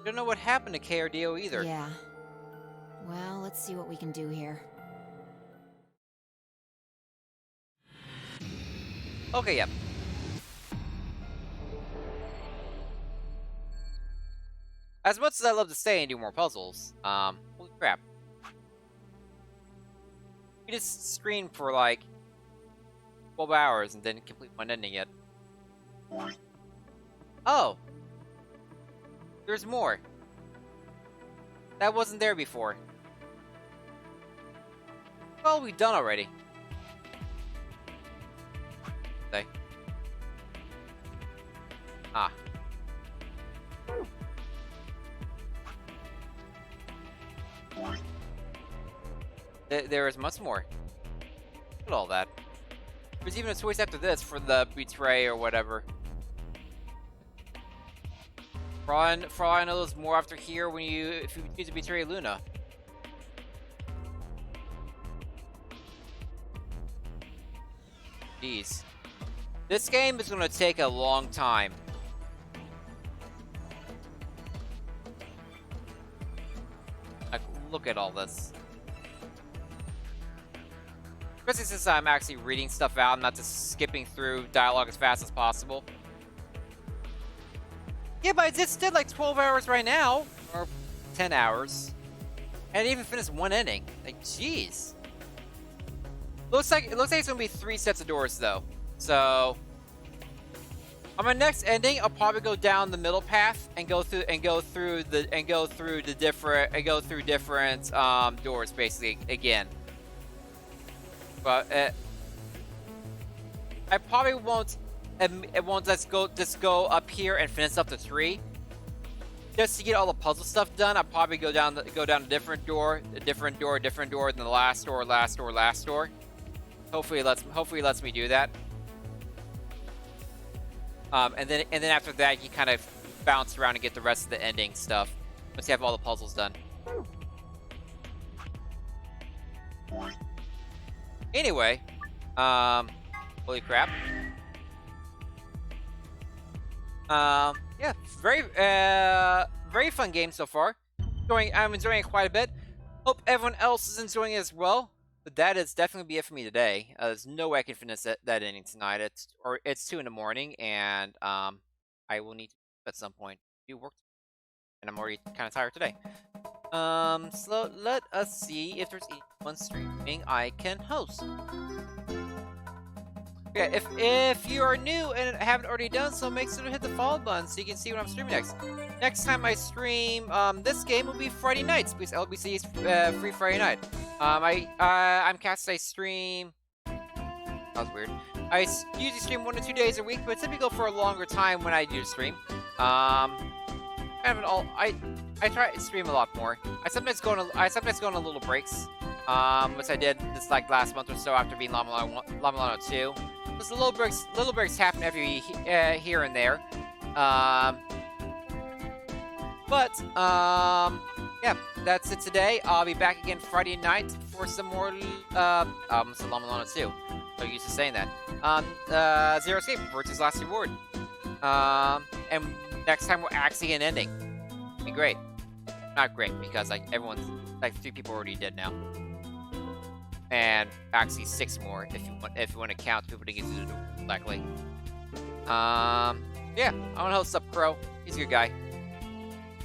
Don't know what happened to KRDO either. Yeah. Well, let's see what we can do here. Okay, yep. As much as I love to stay and do more puzzles, holy crap. We just screened for like 12 hours and didn't complete one ending yet. Oh! There's more. That wasn't there before. Well, we've done already. Say. Ah. There is much more. Look at all that. There's even a choice after this for the betray or whatever. For all I know, there's more after here when if you choose to betray Luna. Jeez. This game is gonna take a long time. Like, look at all this. Especially since I'm actually reading stuff out, I'm not just skipping through dialogue as fast as possible. Yeah, but I just did like 12 hours right now, or 10 hours, and I even finished one ending. Like, jeez. It looks like it's gonna be 3 sets of doors though. So on my next ending, I'll probably go down the middle path and go through different doors basically again. But I probably won't. It won't just go up here and finish up the tree. Just to get all the puzzle stuff done, I'll probably go down a different door, than the last door. Hopefully it lets me do that. And then after that, you kind of bounce around and get the rest of the ending stuff once you have all the puzzles done. Anyway, holy crap. Yeah, very fun game so far. I'm enjoying it quite a bit. Hope everyone else is enjoying it as well. But that is definitely be it for me today. There's no way I can finish that inning tonight. It's 2 in the morning, and I will need to at some point do work, and I'm already kind of tired today. So let us see if there's anyone streaming I can host. Yeah, if you are new and haven't already done so, make sure to hit the follow button so you can see when I'm streaming next. Next time I stream this game will be Friday nights because LBC is free Friday night. I'm cast. I stream. That was weird. I usually stream 1 to 2 days a week, but typically go for a longer time when I do stream. I try to stream a lot more. I sometimes go on little breaks. Which I did this like last month or so after being Lama Lama 2. Those little breaks happen every here and there. Yeah, that's it today. I'll be back again Friday night for some more Lama Lama 2. So used to saying that. Zero Escape versus Last Reward. And next time we'll actually get an ending. It'll be great. Not great because like everyone's like 3 people already dead now. And actually 6 more if you want to count people to get to the door correctly. Yeah, I'm gonna host up Crow. He's a good guy.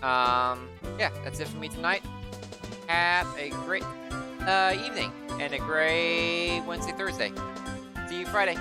Yeah, that's it for me tonight. Have a great evening and a great Wednesday, Thursday. See you Friday.